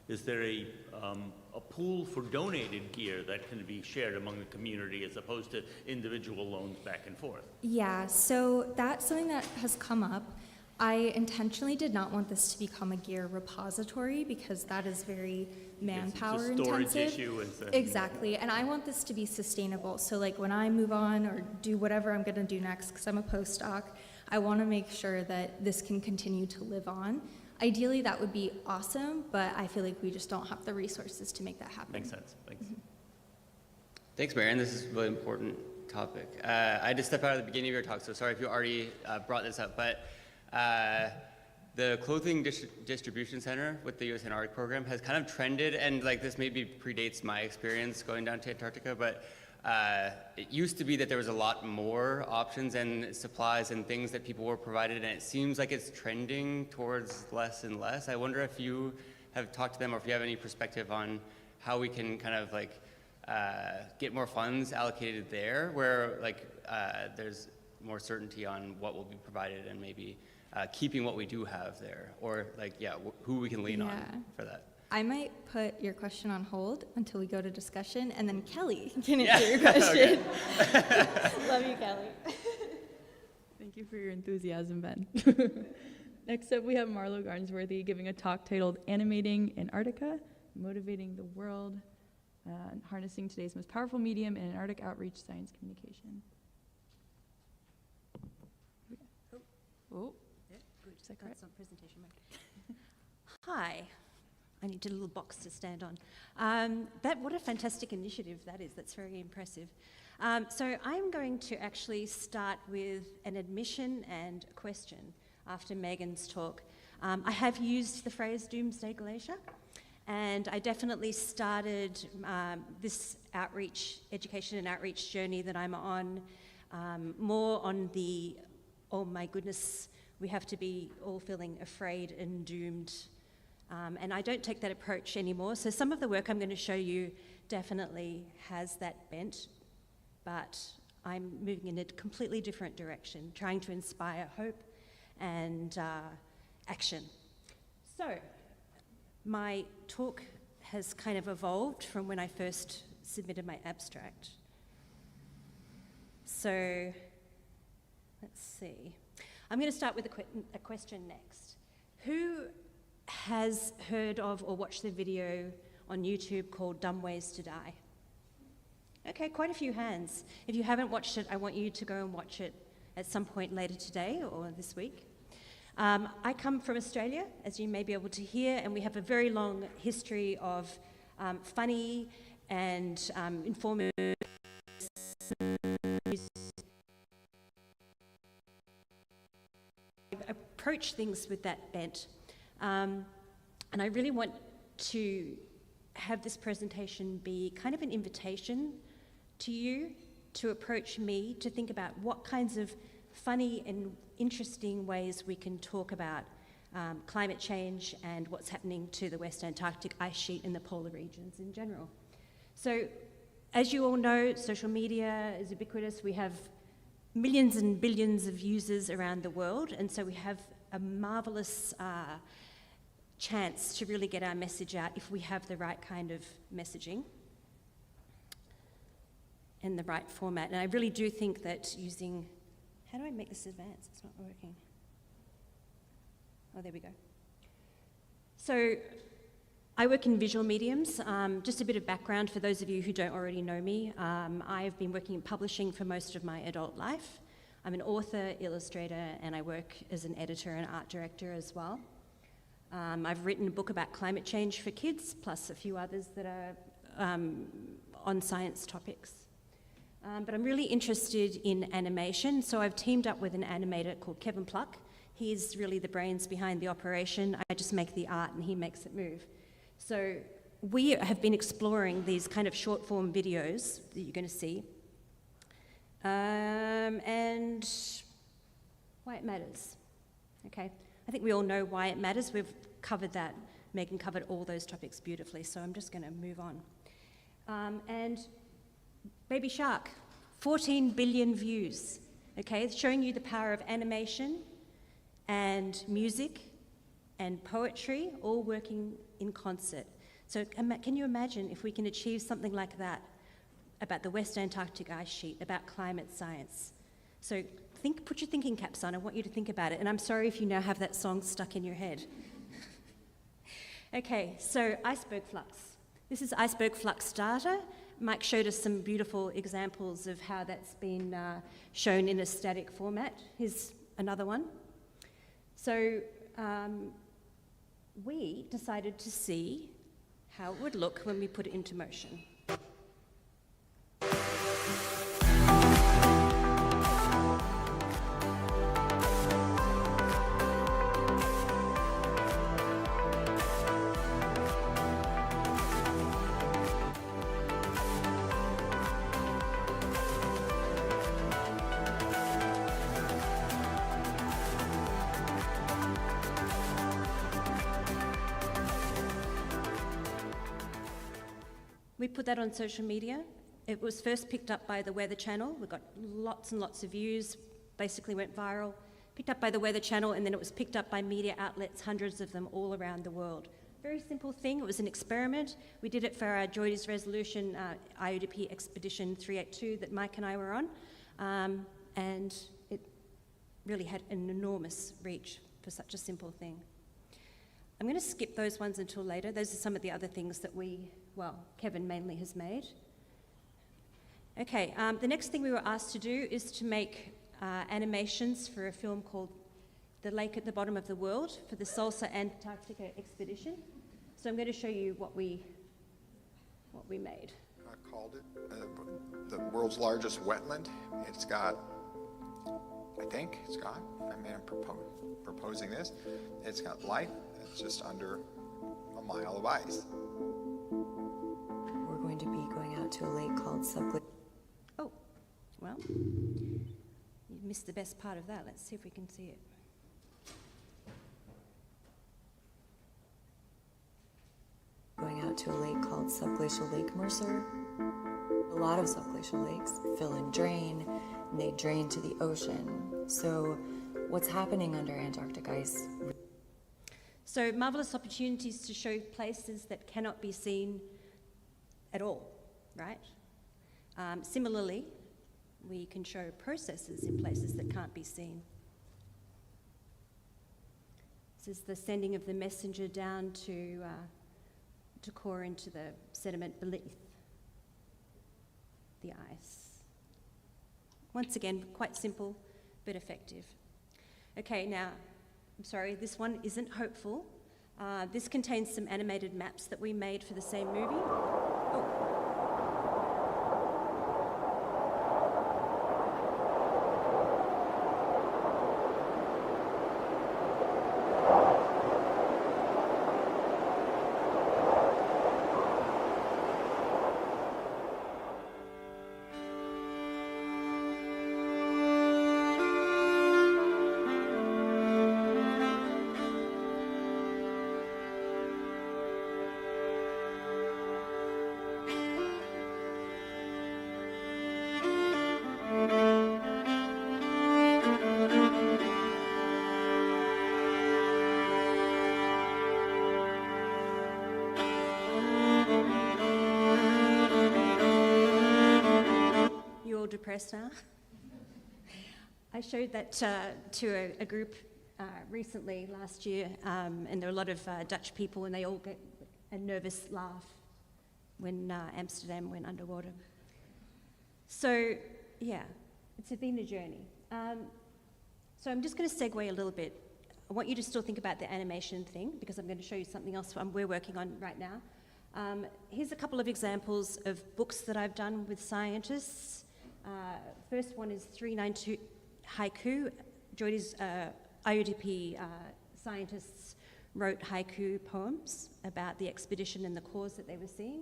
Is there a pool for donated gear that can be shared among the community as opposed to individual loans back and forth? Yeah, so that's something that has come up. I intentionally did not want this to become a gear repository because that is very manpower it's a storage intensive. issue. Exactly, and I want this to be sustainable. So like when I move on or do whatever I'm gonna do next, because I'm a postdoc, I wanna make sure that this can continue to live on. Ideally, that would be awesome, but I feel like we just don't have the resources to make that happen. Makes sense. Thanks. Thanks, Marion. This is a really important topic. I had to step out at the beginning of your talk, so sorry if you already brought this up, but the clothing distribution center with the U.S. Antarctic program has kind of trended, and like this maybe predates my experience going down to Antarctica, but it used to be that there was a lot more options and supplies and things that people were provided, and it seems like it's trending towards less and less. I wonder if you have talked to them or if you have any perspective on how we can kind of like get more funds allocated there where like there's more certainty on what will be provided and maybe keeping what we do have there, or like, yeah, who we can lean on for that. I might put your question on hold until we go to discussion, and then Kelly can answer your question. Love you, Kelly. Thank you for your enthusiasm, Ben. Next up, we have Marlo Garnsworthy giving a talk titled Animating Antarctica, Motivating the World, Harnessing Today's Most Powerful Medium in Antarctic Outreach Science Communication. Oh, yeah, good. Is that correct? That's on presentation mode. Hi. I need a little box to stand on. What a fantastic initiative that is. That's very impressive. So I'm going to actually start with an admission and a question after Megan's talk. I have used the phrase doomsday glacier, and I definitely started this education and outreach journey that I'm on, more on the, oh my goodness, we have to be all feeling afraid and doomed. And I don't take that approach anymore. So some of the work I'm going to show you definitely has that bent, but I'm moving in a completely different direction, trying to inspire hope and action. So my talk has kind of evolved from when I first submitted my abstract. So let's see. I'm going to start with a question next. Who has heard of or watched the video on YouTube called Dumb Ways to Die? Okay, quite a few hands. If you haven't watched it, I want you to go and watch it at some point later today or this week. I come from Australia, as you may be able to hear, and we have a very long history of funny and informative approach things with that bent. And I really want to have this presentation be kind of an invitation to you to approach me, to think about what kinds of funny and interesting ways we can talk about climate change and what's happening to the West Antarctic ice sheet and the polar regions in general. So, as you all know, social media is ubiquitous. We have millions and billions of users around the world, and so we have a marvelous chance to really get our message out if we have the right kind of messaging and the right format. And I really do think that using, how do I make this advance? It's not working. Oh, there we go. So I work in visual mediums. Just a bit of background for those of you who don't already know me. I've been working in publishing for most of my adult life. I'm an author, illustrator, and I work as an editor and art director as well. I've written a book about climate change for kids, plus a few others that are on science topics. But I'm really interested in animation, so I've teamed up with an animator called Kevin Pluck. He's really the brains behind the operation. I just make the art and he makes it move. So we have been exploring these kind of short form videos that you're going to see. And why it matters. Okay, I think we all know why it matters. We've covered that. Megan covered all those topics beautifully, so I'm just going to move on. And Baby Shark, 14 billion views. Okay, it's showing you the power of animation and music and poetry all working in concert. So can you imagine if we can achieve something like that about the West Antarctic ice sheet, about climate science? So put your thinking caps on. I want you to think about it. And I'm sorry if you now have that song stuck in your head. Okay, so iceberg flux. This is iceberg flux data. Mike showed us some beautiful examples of how that's been shown in a static format. Here's another one. So we decided to see how it would look when we put it into motion. We put that on social media. It was first picked up by the Weather Channel. We got lots and lots of views, basically went viral. Picked up by the Weather Channel, and then it was picked up by media outlets, hundreds of them all around the world. Very simple thing. It was an experiment. We did it for our Joy's Resolution IODP Expedition 382 that Mike and I were on, and it really had an enormous reach for such a simple thing. I'm going to skip those ones until later. Those are some of the other things that Kevin mainly has made. Okay, the next thing we were asked to do is to make animations for a film called The Lake at the Bottom of the World for the Salsa Antarctica expedition. So I'm going to show you what we made. I called it the world's largest wetland. It's got, I'm proposing this. It's got life. It's just under a mile of ice. We're going to be going out to a lake called Oh, well, you missed the best part of that. Let's see if we can see it. Going out to a lake called Subglacial Lake Mercer. A lot of subglacial lakes fill and drain, and they drain to the ocean. So what's happening under Antarctic ice? So marvelous opportunities to show places that cannot be seen at all, right? Similarly, we can show processes in places that can't be seen. This is the sending of the messenger down to core into the sediment beneath the ice. Once again, quite simple, but effective. Okay, now, I'm sorry, this one isn't hopeful. This contains some animated maps that we made for the same movie. Oh. Depressed now? I showed that to a group recently last year, and there were a lot of Dutch people, and they all a nervous laugh when Amsterdam went underwater. So, yeah, it's been a journey. So I'm just going to segue a little bit. I want you to still think about the animation thing, because I'm going to show you something else we're working on right now. Here's a couple of examples of books that I've done with scientists. First one is 392 Haiku. Jodi's IODP scientists wrote haiku poems about the expedition and the cause that they were seeing,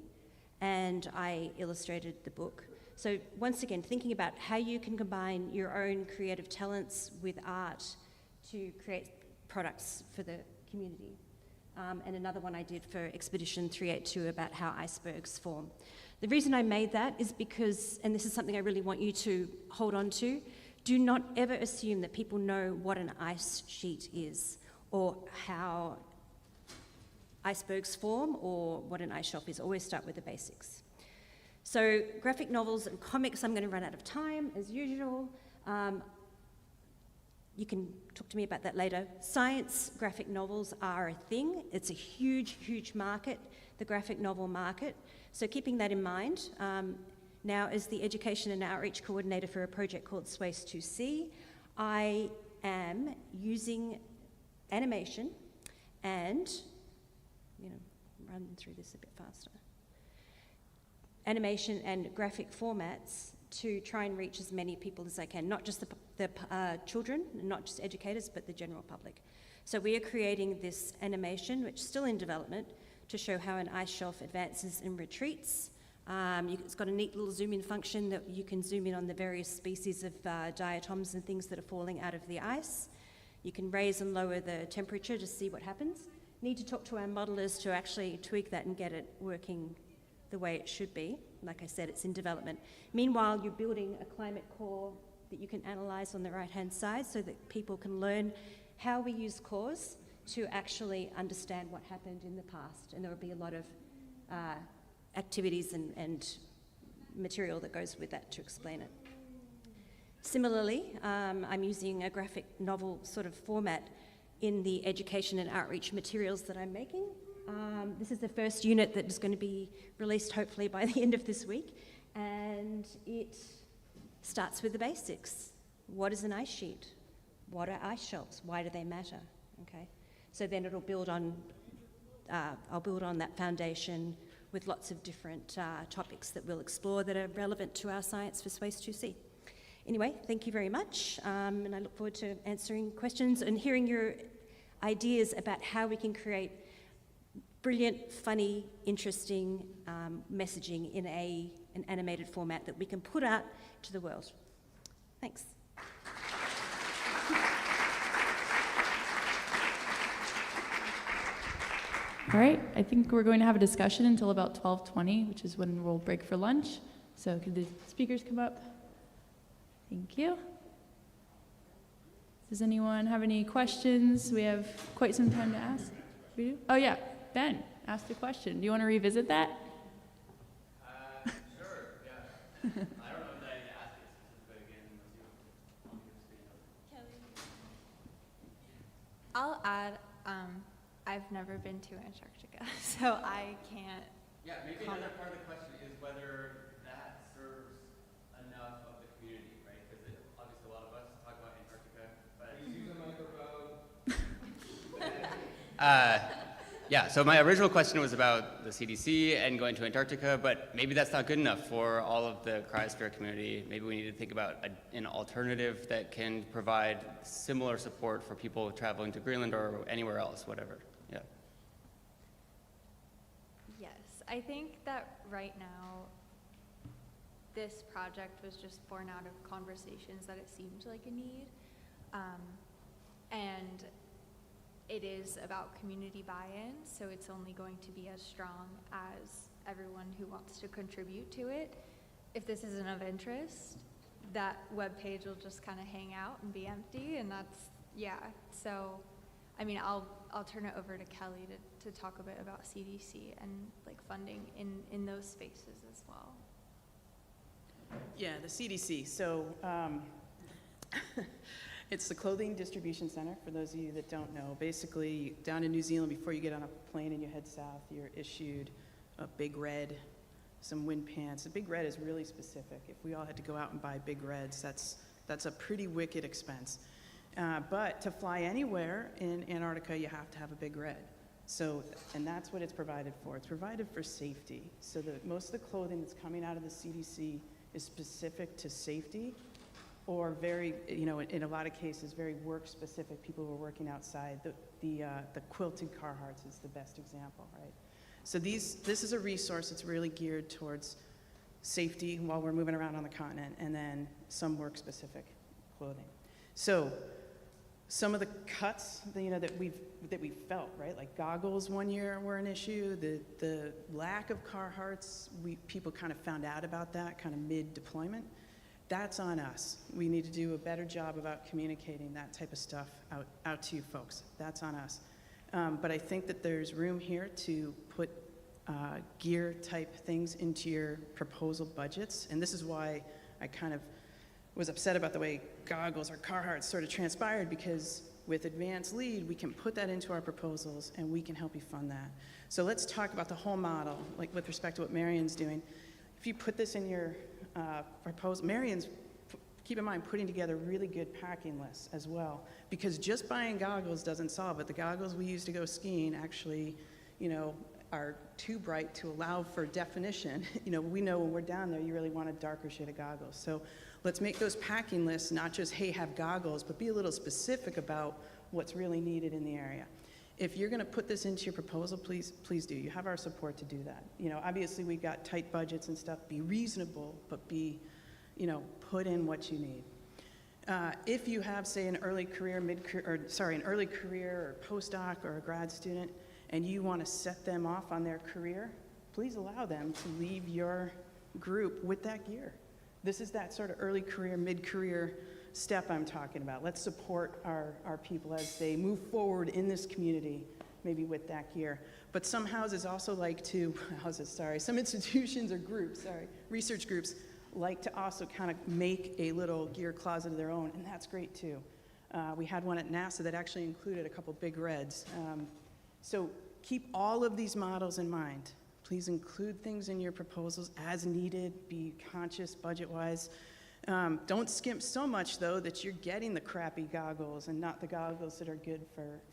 and I illustrated the book. So once again, thinking about how you can combine your own creative talents with art to create products for the community. And another one I did for Expedition 382 about how icebergs form. The reason I made that is because, and this is something I really want you to hold on to, do not ever assume that people know what an ice sheet is, or how icebergs form, or what an ice shelf is. Always start with the basics. So graphic novels and comics, I'm going to run out of time, as usual. You can talk to me about that later. Science graphic novels are a thing. It's a huge, huge market, the graphic novel market. So keeping that in mind, now as the Education and Outreach Coordinator for a project called WAIS I am using animation and, run through this a bit faster. Animation and graphic formats to try and reach as many people as I can, not just the children, not just educators, but the general public. So we are creating this animation, which is still in development, to show how an ice shelf advances and retreats. It's got a neat little zoom-in function that you can zoom in on the various species of diatoms and things that are falling out of the ice. You can raise and lower the temperature to see what happens. Need to talk to our modelers to actually tweak that and get it working the way it should be. Like I said, it's in development. Meanwhile, you're building a climate core that you can analyze on the right-hand side so that people can learn how we use cores to actually understand what happened in the past. And there will be a lot of activities and material that goes with that to explain it. Similarly, I'm using a graphic novel sort of format in the education and outreach materials that I'm making. This is the first unit that is going to be released hopefully by the end of this week, and it starts with the basics. What is an ice sheet? What are ice shelves? Why do they matter? Okay, so then it'll build on, I'll build on that foundation with lots of different topics that we'll explore that are relevant to our science for WAIS 2C. Anyway, thank you very much, and I look forward to answering questions and hearing your ideas about how we can create brilliant, funny, interesting messaging in an animated format that we can put out to the world. Thanks. All right, I think we're going to have a discussion until about 12:20, which is when we'll break for lunch. So could the speakers come up? Thank you. Does anyone have any questions? We have quite some time to ask. We do? Oh yeah, Ben asked a question. Do you want to revisit that? Sure, yeah. I don't know if I need to ask it, but again, I'll add, I've never been to Antarctica, so I can't. Yeah, maybe another part of the question is whether that serves enough of the community, right? Because obviously a lot of us talk about Antarctica, but use a microphone. Yeah, so my original question was about the CDC and going to Antarctica, but maybe that's not good enough for all of the cryosphere community. Maybe we need to think about an alternative that can provide similar support for people traveling to Greenland or anywhere else, whatever. Yeah. Yes, I think that right now, this project was just born out of conversations that it seemed like a need. And it is about community buy-in, so it's only going to be as strong as everyone who wants to contribute to it. If this isn't of interest, that webpage will just kind of hang out and be empty, and that's, yeah. So, I mean, I'll turn it over to Kelly to talk a bit about CDC and like funding in those spaces as well. Yeah, the CDC. So It's the Clothing Distribution Center, for those of you that don't know. Basically, down in New Zealand, before you get on a plane and you head south, you're issued a Big Red, some wind pants. The Big Red is really specific. If we all had to go out and buy Big Reds, that's a pretty wicked expense. But to fly anywhere in Antarctica, you have to have a Big Red. So, and that's what it's provided for. It's provided for safety. So most of the clothing that's coming out of the CDC is specific to safety, or very, in a lot of cases, very work-specific. People who are working outside. The quilted Carhartts is the best example, right? So this is a resource that's really geared towards safety while we're moving around on the continent, and then some work-specific clothing. So some of the cuts, that we felt, right? Like goggles one year were an issue. The lack of Carhartts, people kind of found out about that kind of mid-deployment. That's on us. We need to do a better job about communicating that type of stuff out to you folks. That's on us. But I think that there's room here to put gear type things into your proposal budgets. And this is why I kind of was upset about the way goggles or Carhartts sort of transpired, because with advanced lead, we can put that into our proposals and we can help you fund that. So let's talk about the whole model, like with respect to what Marion's doing. If you put this in your proposal, Marion's, keep in mind, putting together really good packing lists as well, because just buying goggles doesn't solve it. The goggles we use to go skiing actually, are too bright to allow for definition. We know when we're down there, you really want a darker shade of goggles. So let's make those packing lists not just, hey, have goggles, but be a little specific about what's really needed in the area. If you're going to put this into your proposal, please do. You have our support to do that. Obviously we've got tight budgets and stuff. Be reasonable, but be, put in what you need. If you have, say, an early career, an early career or postdoc or a grad student, and you want to set them off on their career, please allow them to leave your group with that gear. This is that sort of early career, mid-career step I'm talking about. Let's support our people as they move forward in this community, maybe with that gear. But some houses also like to, some institutions or groups, research groups, like to also kind of make a little gear closet of their own, and that's great too. We had one at NASA that actually included a couple Big Reds. So keep all of these models in mind. Please include things in your proposals as needed. Be conscious budget-wise. Don't skimp so much, though, that you're getting the crappy goggles and not the goggles that are good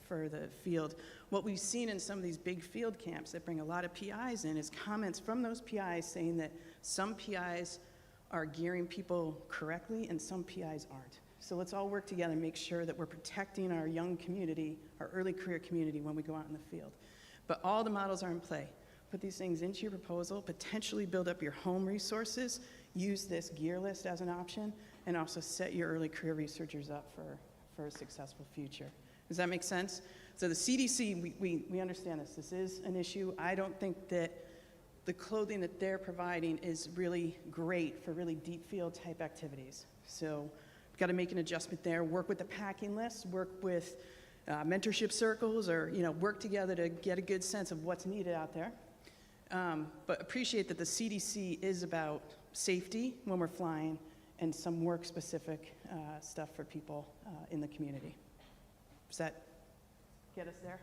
for the field. What we've seen in some of these big field camps that bring a lot of PIs in is comments from those PIs saying that some PIs are gearing people correctly and some PIs aren't. So let's all work together and make sure that we're protecting our young community, our early career community, when we go out in the field. But all the models are in play. Put these things into your proposal, potentially build up your home resources, use this gear list as an option, and also set your early career researchers up for a successful future. Does that make sense? So the CDC, we understand this. This is an issue. I don't think that the clothing that they're providing is really great for really deep field type activities. So we've got to make an adjustment there, work with the packing lists, work with mentorship circles, or work together to get a good sense of what's needed out there. But appreciate that the CDC is about safety when we're flying and some work-specific stuff for people in the community. Does that get us there?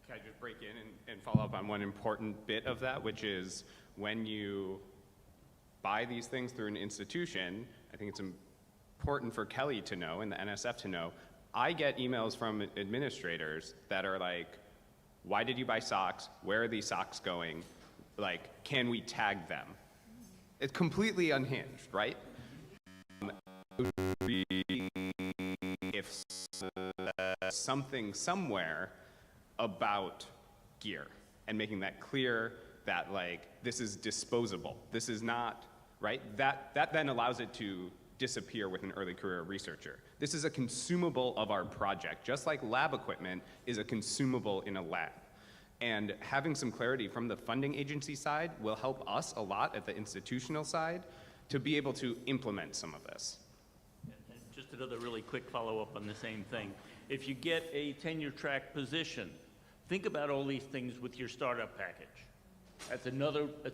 Can I just break in and follow up on one important bit of that, which is when you buy these things through an institution, I think it's important for Kelly to know and the NSF to know, I get emails from administrators that are like, why did you buy socks? Where are these socks going? Like, can we tag them? It's completely unhinged, right? If something somewhere about gear and making that clear that like this is disposable. This is not, right? That then allows it to disappear with an early career researcher. This is a consumable of our project, just like lab equipment is a consumable in a lab. And having some clarity from the funding agency side will help us a lot at the institutional side to be able to implement some of this. And just another really quick follow-up on the same thing. If you get a tenure track position, think about all these things with your startup package. That's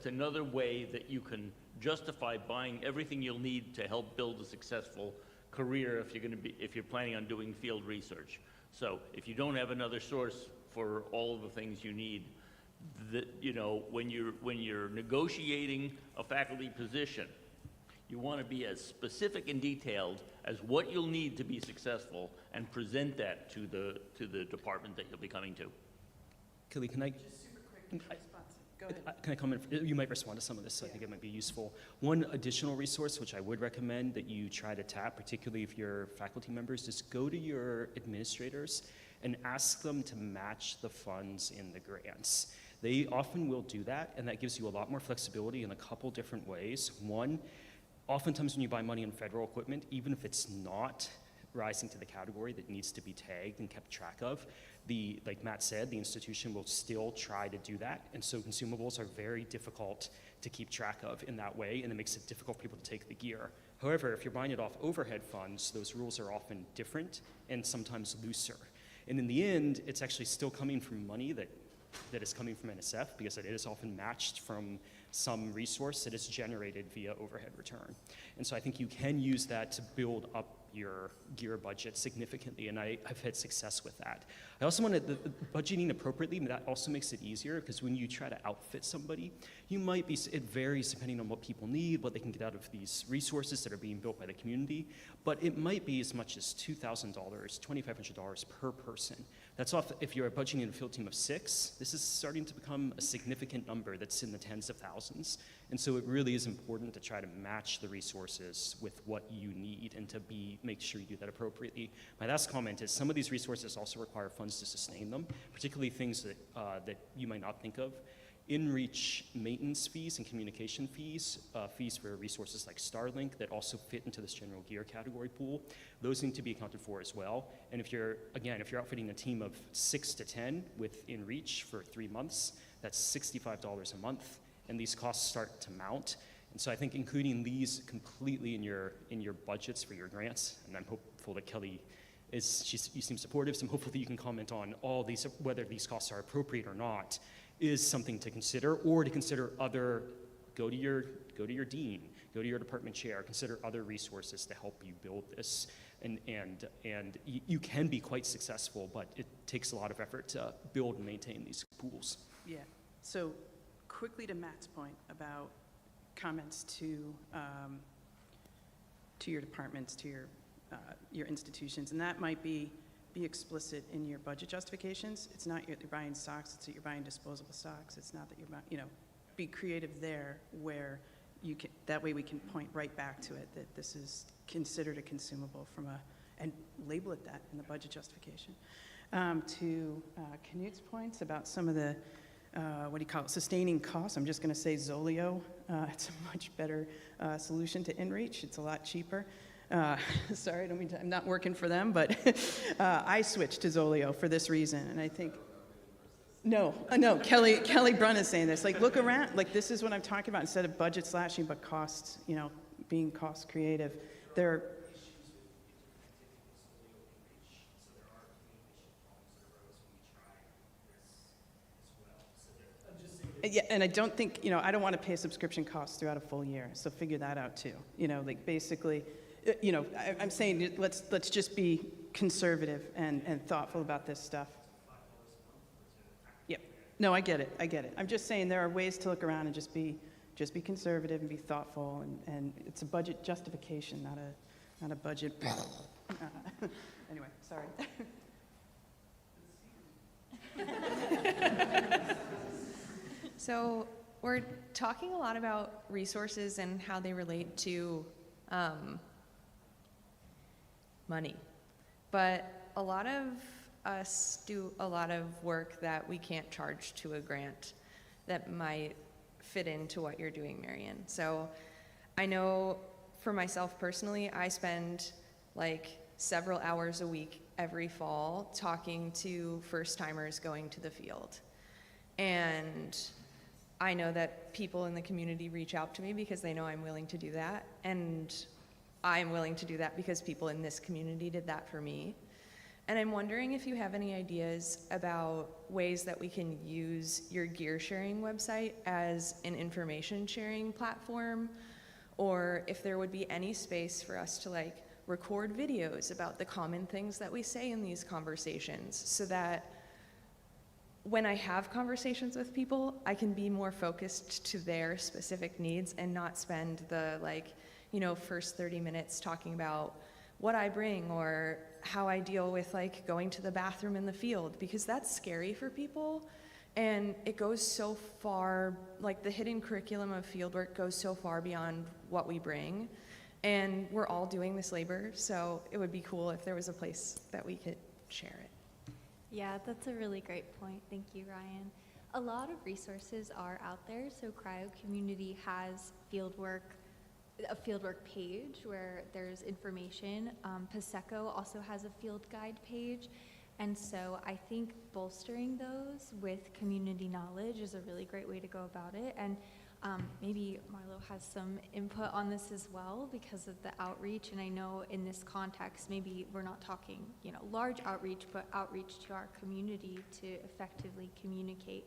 another way that you can justify buying everything you'll need to help build a successful career if you're planning on doing field research. So if you don't have another source for all of the things you need, when you're negotiating a faculty position, you want to be as specific and detailed as what you'll need to be successful and present that to the department that you'll be coming to. Kelly, can I? Just super quick response. Go ahead. Can I comment? You might respond to some of this, so I think it might be useful. One additional resource, which I would recommend that you try to tap, particularly if you're faculty members, is go to your administrators and ask them to match the funds in the grants. They often will do that, and that gives you a lot more flexibility in a couple different ways. One, oftentimes when you buy money on federal equipment, even if it's not rising to the category that needs to be tagged and kept track of, like Matt said, the institution will still try to do that, and so consumables are very difficult to keep track of in that way, and it makes it difficult for people to take the gear. However, if you're buying it off overhead funds, those rules are often different and sometimes looser. And in the end, it's actually still coming from money that is coming from NSF, because it is often matched from some resource that is generated via overhead return. And so I think you can use that to build up your gear budget significantly, and I've had success with that. I also wanted the budgeting appropriately, that also makes it easier, because when you try to outfit somebody, you might be, it varies depending on what people need, what they can get out of these resources that are being built by the community, but it might be as much as $2,000, $2,500 per person. That's off, if you're budgeting a field team of 6, this is starting to become a significant number that's in the tens of thousands. And so it really is important to try to match the resources with what you need and to make sure you do that appropriately. My last comment is some of these resources also require funds to sustain them, particularly things that you might not think of. In-reach maintenance fees and communication fees, fees for resources like Starlink that also fit into this general gear category pool, those need to be accounted for as well. And if you're outfitting a team of 6 to 10 with in-reach for 3 months, that's $65 a month, and these costs start to mount. And so I think including these completely in your budgets for your grants, and I'm hopeful that Kelly you seem supportive, so I'm hopeful that you can comment on all these, whether these costs are appropriate or not, is something to consider, or to consider go to your dean, go to your department chair, consider other resources to help you build this. And you can be quite successful, but it takes a lot of effort to build and maintain these pools. Yeah, so quickly to Matt's point about comments to your departments, to your institutions, and that might be explicit in your budget justifications. It's not you're buying socks, it's that you're buying disposable socks. It's not that you're buying, be creative there where you can, that way we can point right back to it, that this is considered a consumable and label it that in the budget justification. To Knut's points about some of the, sustaining costs, I'm just gonna say Zolio. It's a much better solution to InReach. It's a lot cheaper. Sorry, I'm not working for them, but I switched to Zolio for this reason, and I think, no, Kelly Brunn is saying this, look around, this is what I'm talking about, instead of budget slashing, but costs, being cost creative. Yeah, and I don't think, I don't want to pay subscription costs throughout a full year, so figure that out too. Basically, I'm saying let's just be conservative and thoughtful about this stuff. Yep. No, I get it. I'm just saying there are ways to look around and just be conservative and be thoughtful, and it's a budget justification, not a budget. Anyway, sorry. So we're talking a lot about resources and how they relate to money, but a lot of us do a lot of work that we can't charge to a grant that might fit into what you're doing, Marion. So I know for myself personally, I spend several hours a week every fall talking to first-timers going to the field. And I know that people in the community reach out to me because they know I'm willing to do that, and I'm willing to do that because people in this community did that for me. And I'm wondering if you have any ideas about ways that we can use your gear sharing website as an information sharing platform, or if there would be any space for us to record videos about the common things that we say in these conversations so that when I have conversations with people, I can be more focused to their specific needs and not spend the first 30 minutes talking about what I bring or how I deal with going to the bathroom in the field, because that's scary for people. And it goes so far, the hidden curriculum of fieldwork goes so far beyond what we bring. And we're all doing this labor, so it would be cool if there was a place that we could share it. Yeah, that's a really great point. Thank you, Ryan. A lot of resources are out there. So Cryo Community has a fieldwork page where there's information. Paseco also has a field guide page. And so I think bolstering those with community knowledge is a really great way to go about it. And maybe Marlo has some input on this as well because of the outreach. And I know in this context, maybe we're not talking, large outreach, but outreach to our community to effectively communicate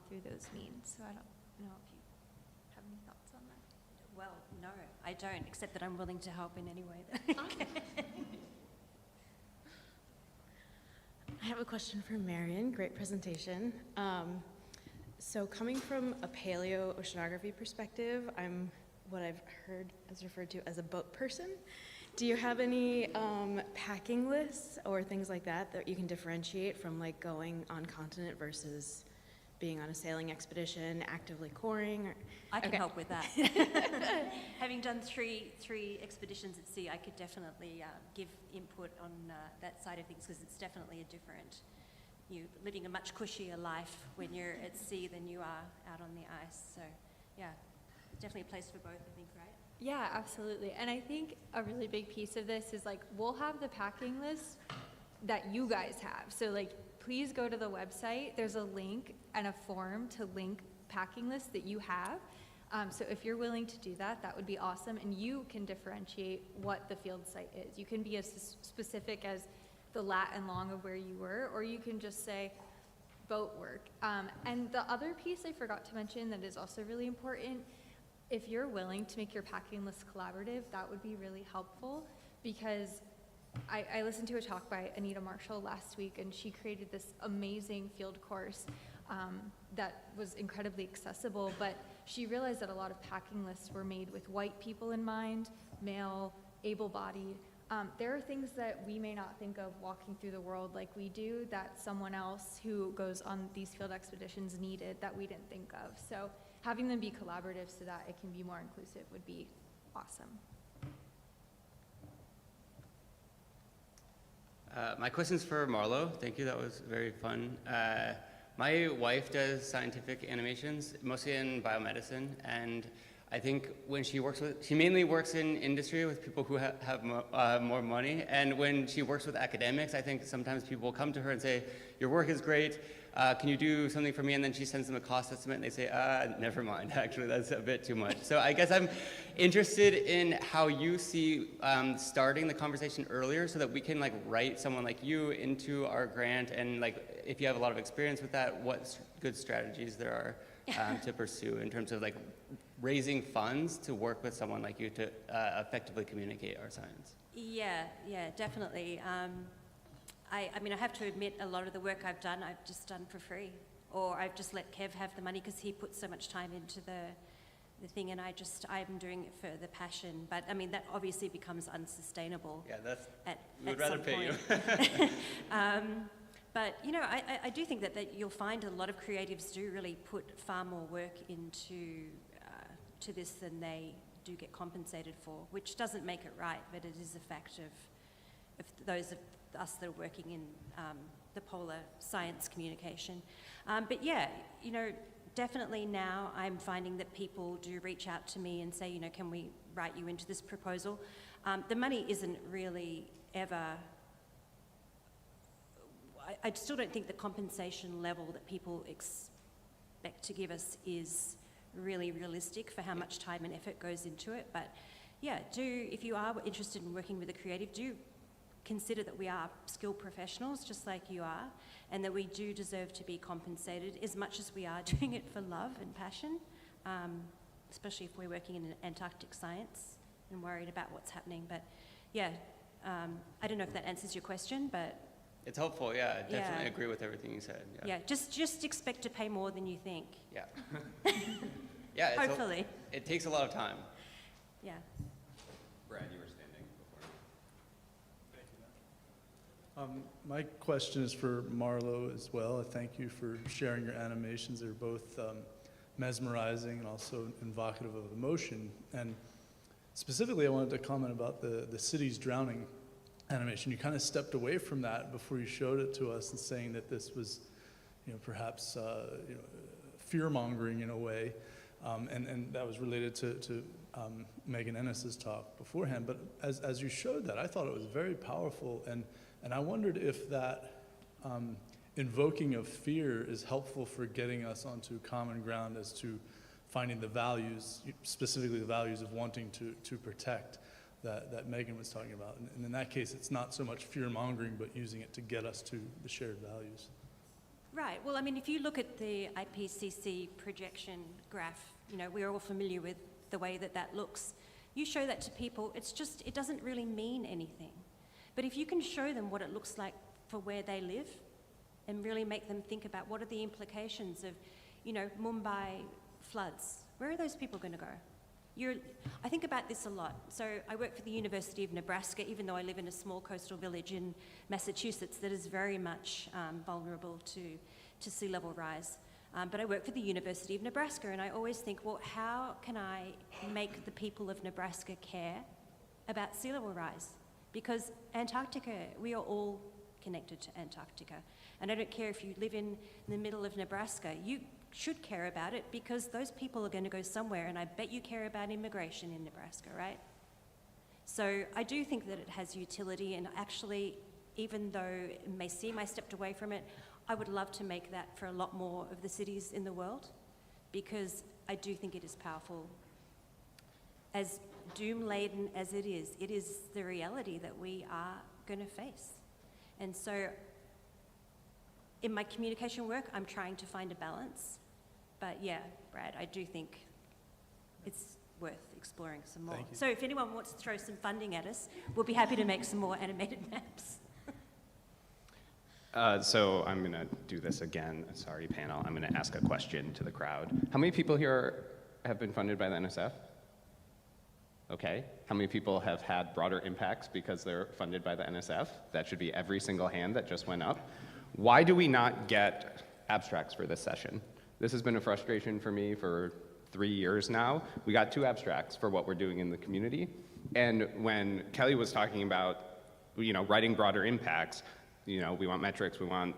through those means. So I don't know if you have any thoughts on that. Well, no, I don't, except that I'm willing to help in any way that I can. I have a question for Marion. Great presentation. So coming from a paleo-oceanography perspective, I'm what I've heard as referred to as a boat person. Do you have any packing lists or things like that you can differentiate from going on continent versus being on a sailing expedition, actively coring? I can help with that. Having done three expeditions at sea, I could definitely give input on that side of things, because it's definitely a different. You're living a much cushier life when you're at sea than you are out on the ice. So, yeah, definitely a place for both, I think, right? Yeah, absolutely. And I think a really big piece of this is we'll have the packing list that you guys have. So please go to the website. There's a link and a form to link packing lists that you have. So if you're willing to do that, that would be awesome. And you can differentiate what the field site is. You can be as specific as the lat and long of where you were, or you can just say boat work. And the other piece I forgot to mention that is also really important, if you're willing to make your packing list collaborative, that would be really helpful, because I listened to a talk by Anita Marshall last week, and she created this amazing field course that was incredibly accessible, but she realized that a lot of packing lists were made with white people in mind, male, able-bodied. There are things that we may not think of walking through the world like we do that someone else who goes on these field expeditions needed that we didn't think of. So having them be collaborative so that it can be more inclusive would be awesome. My question's for Marlo. Thank you, that was very fun. My wife does scientific animations, mostly in biomedicine, and I think when she mainly works in industry with people who have more money, and when she works with academics, I think sometimes people will come to her and say, your work is great, can you do something for me? And then she sends them a cost estimate and they say, never mind, actually that's a bit too much. So I guess I'm interested in how you see starting the conversation earlier so that we can write someone like you into our grant, and if you have a lot of experience with that, what good strategies there are to pursue in terms of raising funds to work with someone like you to effectively communicate our science. Yeah, definitely. I have to admit, a lot of the work I've just done for free, or I've just let Kev have the money because he puts so much time into the thing, and I'm doing it for the passion. But that obviously becomes unsustainable. Yeah, we would at rather some pay point. you. But I do think that you'll find a lot of creatives do really put far more work into to this than they do get compensated for, which doesn't make it right, but it is a fact of those of us that are working in the polar science communication. But yeah, definitely now I'm finding that people do reach out to me and say, can we write you into this proposal? The money isn't really ever, I still don't think the compensation level that people expect to give us is really realistic for how much time and effort goes into it. But yeah, if you are interested in working with a creative, do consider that we are skilled professionals just like you are, and that we do deserve to be compensated as much as we are doing it for love and passion, especially if we're working in Antarctic science and worried about what's happening. But yeah, I don't know if that answers your question, but It's helpful, yeah. I definitely Yeah. agree with everything you said. yeah, just expect to pay more than you think. Yeah. Yeah. Hopefully. It takes a lot of time. Yeah. Brad, you were standing before. My question is for Marlo as well. Thank you for sharing your animations. They're both mesmerizing and also evocative of emotion. And specifically, I wanted to comment about the city's drowning animation. You kind of stepped away from that before you showed it to us and saying that this was, perhaps, fear-mongering in a way. And that was related to Megan Ennes's talk beforehand. But as you showed that, I thought it was very powerful. And I wondered if that invoking of fear is helpful for getting us onto common ground as to finding the values, specifically the values of wanting to protect that Megan was talking about. And in that case, it's not so much fear-mongering, but using it to get us to the shared values. Right. Well, I mean, if you look at the IPCC projection graph, we're all familiar with the way that looks. You show that to people, it doesn't really mean anything. But if you can show them what it looks like for where they live and really make them think about what are the implications of, Mumbai floods, where are those people going to go? I think about this a lot. So I work for the University of Nebraska, even though I live in a small coastal village in Massachusetts that is very much vulnerable to sea level rise. But I work for the University of Nebraska, and I always think, well, how can I make the people of Nebraska care about sea level rise? Because Antarctica, we are all connected to Antarctica. And I don't care if you live in the middle of Nebraska, you should care about it because those people are going to go somewhere, and I bet you care about immigration in Nebraska, right? So I do think that it has utility, and actually, even though it may seem I stepped away from it, I would love to make that for a lot more of the cities in the world, because I do think it is powerful. As doom-laden as it is the reality that we are going to face. And so in my communication work, I'm trying to find a balance. But yeah, Brad, I do think it's worth exploring some more. So if anyone wants to throw some funding at us, we'll be happy to make some more animated maps. So I'm going to do this again. Sorry, panel. I'm going to ask a question to the crowd. How many people here have been funded by the NSF? Okay. How many people have had broader impacts because they're funded by the NSF? That should be every single hand that just went up. Why do we not get abstracts for this session? This has been a frustration for me for 3 years now. We got 2 abstracts for what we're doing in the community. And when Kelly was talking about, writing broader impacts, we want metrics, we want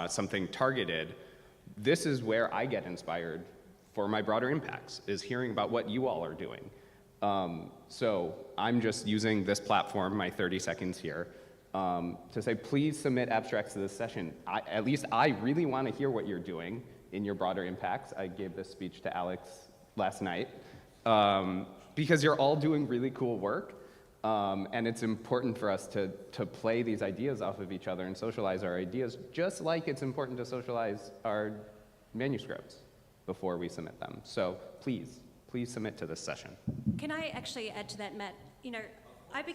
something targeted. This is where I get inspired for my broader impacts, is hearing about what you all are doing. So I'm just using this platform, my 30 seconds here, to say, please submit abstracts to this session. At least I really want to hear what you're doing in your broader impacts. I gave this speech to Alex last night, because you're all doing really cool work. And it's important for us to play these ideas off of each other and socialize our ideas, just like it's important to socialize our manuscripts before we submit them. So please submit to this session. Can I actually add to that, Matt? I've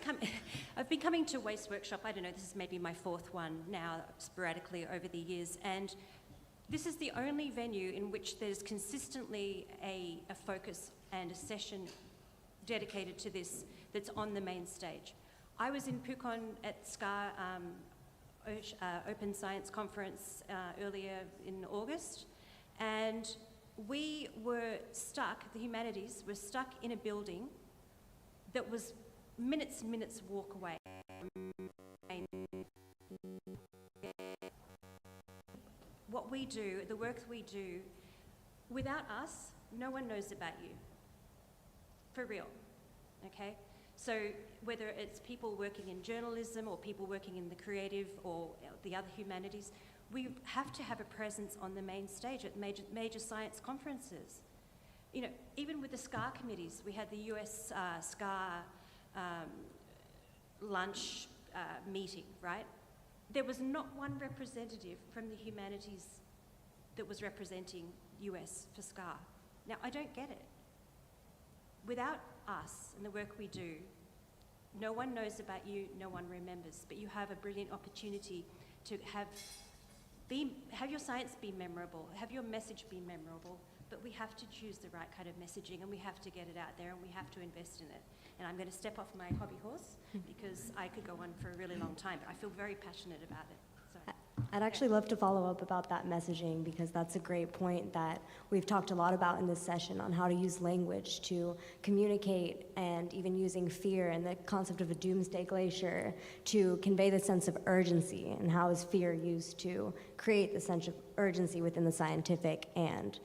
been coming to WAIS Workshop, I don't know, this is maybe my 4th one now, sporadically over the years, and this is the only venue in which there's consistently a focus and a session dedicated to this that's on the main stage. I was in Pukon at SCAR Open Science Conference earlier in August, and we were stuck, the humanities were stuck in a building that was minutes and minutes walk away. What we do, the work we do, without us, no one knows about you. For real, okay? So whether it's people working in journalism or people working in the creative or the other humanities, we have to have a presence on the main stage at major science conferences. Even with the SCAR committees, we had the US SCAR lunch meeting, right? There was not one representative from the humanities that was representing US for SCAR. Now, I don't get it. Without us and the work we do, no one knows about you, no one remembers, but you have a brilliant opportunity to have your science be memorable, have your message be memorable, but we have to choose the right kind of messaging, and we have to get it out there, and we have to invest in it. And I'm going to step off my hobby horse because I could go on for a really long time, but I feel very passionate about it. So. I'd actually love to follow up about that messaging, because that's a great point that we've talked a lot about in this session, on how to use language to communicate, and even using fear and the concept of a doomsday glacier to convey the sense of urgency, and how is fear used to create the sense of urgency within the scientific and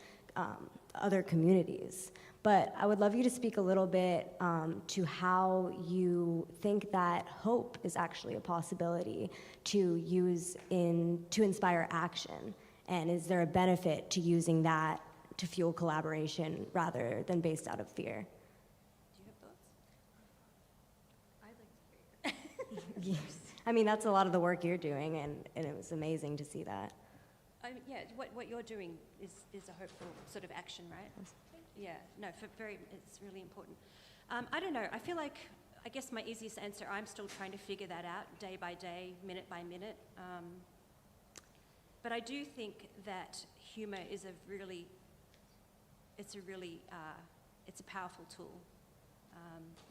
other communities. But I would love you to speak a little bit to how you think that hope is actually a possibility to use to inspire action. And is there a benefit to using that to fuel collaboration rather than based out of fear? Do you have thoughts? I'd like to hear. Yes. I mean, that's a lot of the work you're doing, and it was amazing to see that. Yeah, what you're doing is a hopeful sort of action, right? Yeah, no, it's really important. I don't know, I feel like, I guess my easiest answer, I'm still trying to figure that out day by day, minute by minute. But I do think that humor is it's a powerful tool.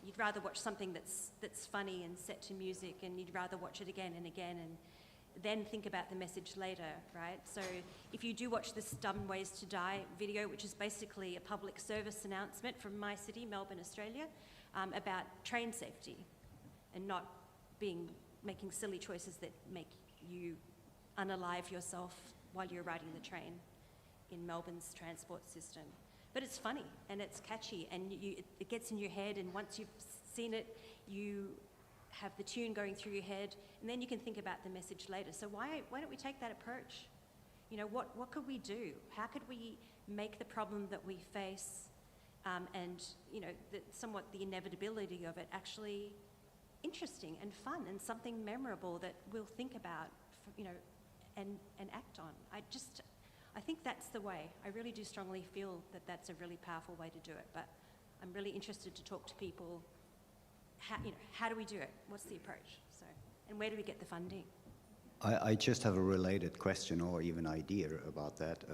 You'd rather watch something that's funny and set to music, and you'd rather watch it again and again, and then think about the message later, right? So if you do watch this Dumb Ways to Die video, which is basically a public service announcement from my city, Melbourne, Australia, about train safety and not making silly choices that make you unalive yourself while you're riding the train in Melbourne's transport system. But it's funny and it's catchy, and it gets in your head, and once you've seen it, you have the tune going through your head, and then you can think about the message later. So why don't we take that approach? You know, what could we do? How could we make the problem that we face and, you know, somewhat the inevitability of it actually interesting and fun and something memorable that we'll think about, you know, and act on? I think that's the way. I really do strongly feel that that's a really powerful way to do it, but I'm really interested to talk to people. How do we do it? What's the approach? And where do we get the funding? I just have a related question or even idea about that.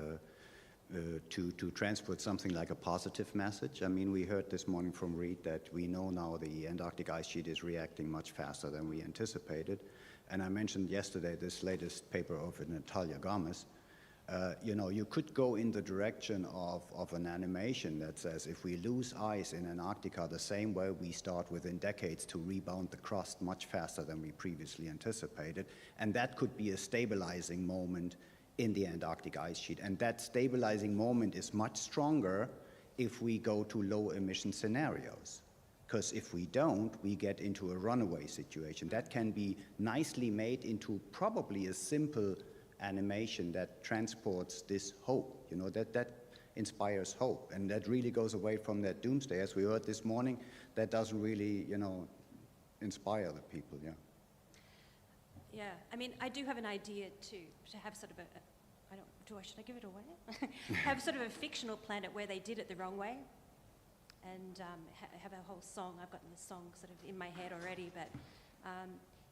To transport something like a positive message. I mean, we heard this morning from Reed that we know now the Antarctic ice sheet is reacting much faster than we anticipated. And I mentioned yesterday this latest paper of Natalia Gomez. You know, you could go in the direction of an animation that says if we lose ice in Antarctica the same way, we start within decades to rebound the crust much faster than we previously anticipated. And that could be a stabilizing moment in the Antarctic ice sheet. And that stabilizing moment is much stronger if we go to low emission scenarios. Because if we don't, we get into a runaway situation. That can be nicely made into probably a simple animation that transports this hope, you know, that inspires hope, and that really goes away from that doomsday. As we heard this morning, that doesn't really, you know, inspire the people, yeah. Yeah, I mean, I do have an idea to have sort of should I give it away? Have sort of a fictional planet where they did it the wrong way, and have a whole song. I've gotten the song sort of in my head already, but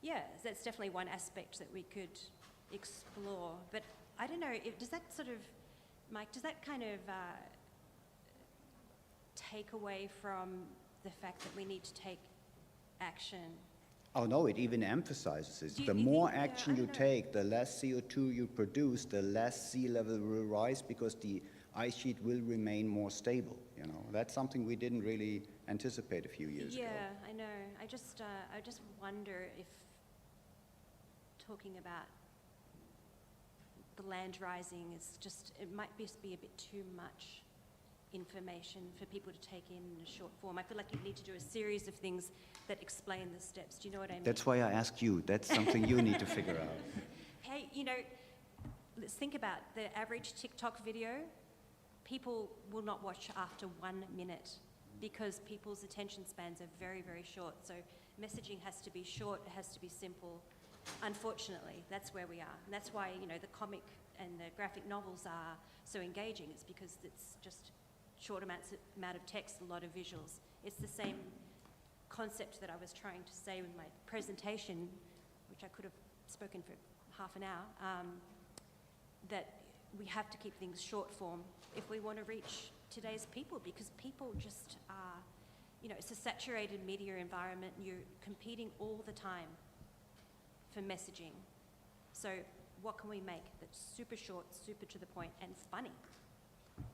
yeah, that's definitely one aspect that we could explore. But I don't know, does that sort of, Mike, does that kind of take away from the fact that we need to take action? Oh no, it even emphasizes it. The more action you take, the less CO2 you produce, the less sea level will rise, because the ice sheet will remain more stable, you know. That's something we didn't really anticipate a few years ago. Yeah, I know. I just wonder if talking about the land rising is just, it might just be a bit too much information for people to take in a short form. I feel like you need to do a series of things that explain the steps. Do you know what I mean? That's why I asked you. That's something you need to figure out. Hey, you know, let's think about the average TikTok video. People will not watch after 1 minute because people's attention spans are very, very short. So messaging has to be short, it has to be simple. Unfortunately, that's where we are. And that's why, you know, the comic and the graphic novels are so engaging. It's because it's just short amount of text, a lot of visuals. It's the same concept that I was trying to say with my presentation, which I could have spoken for half an hour, that we have to keep things short form if we want to reach today's people, because people just are, you know, it's a saturated media environment and you're competing all the time for messaging. So what can we make that's super short, super to the point, and funny?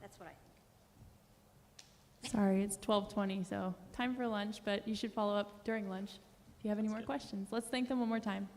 That's what I think. Sorry, it's 12:20, so time for lunch, but you should follow up during lunch if you have any more questions. Let's thank them one more time.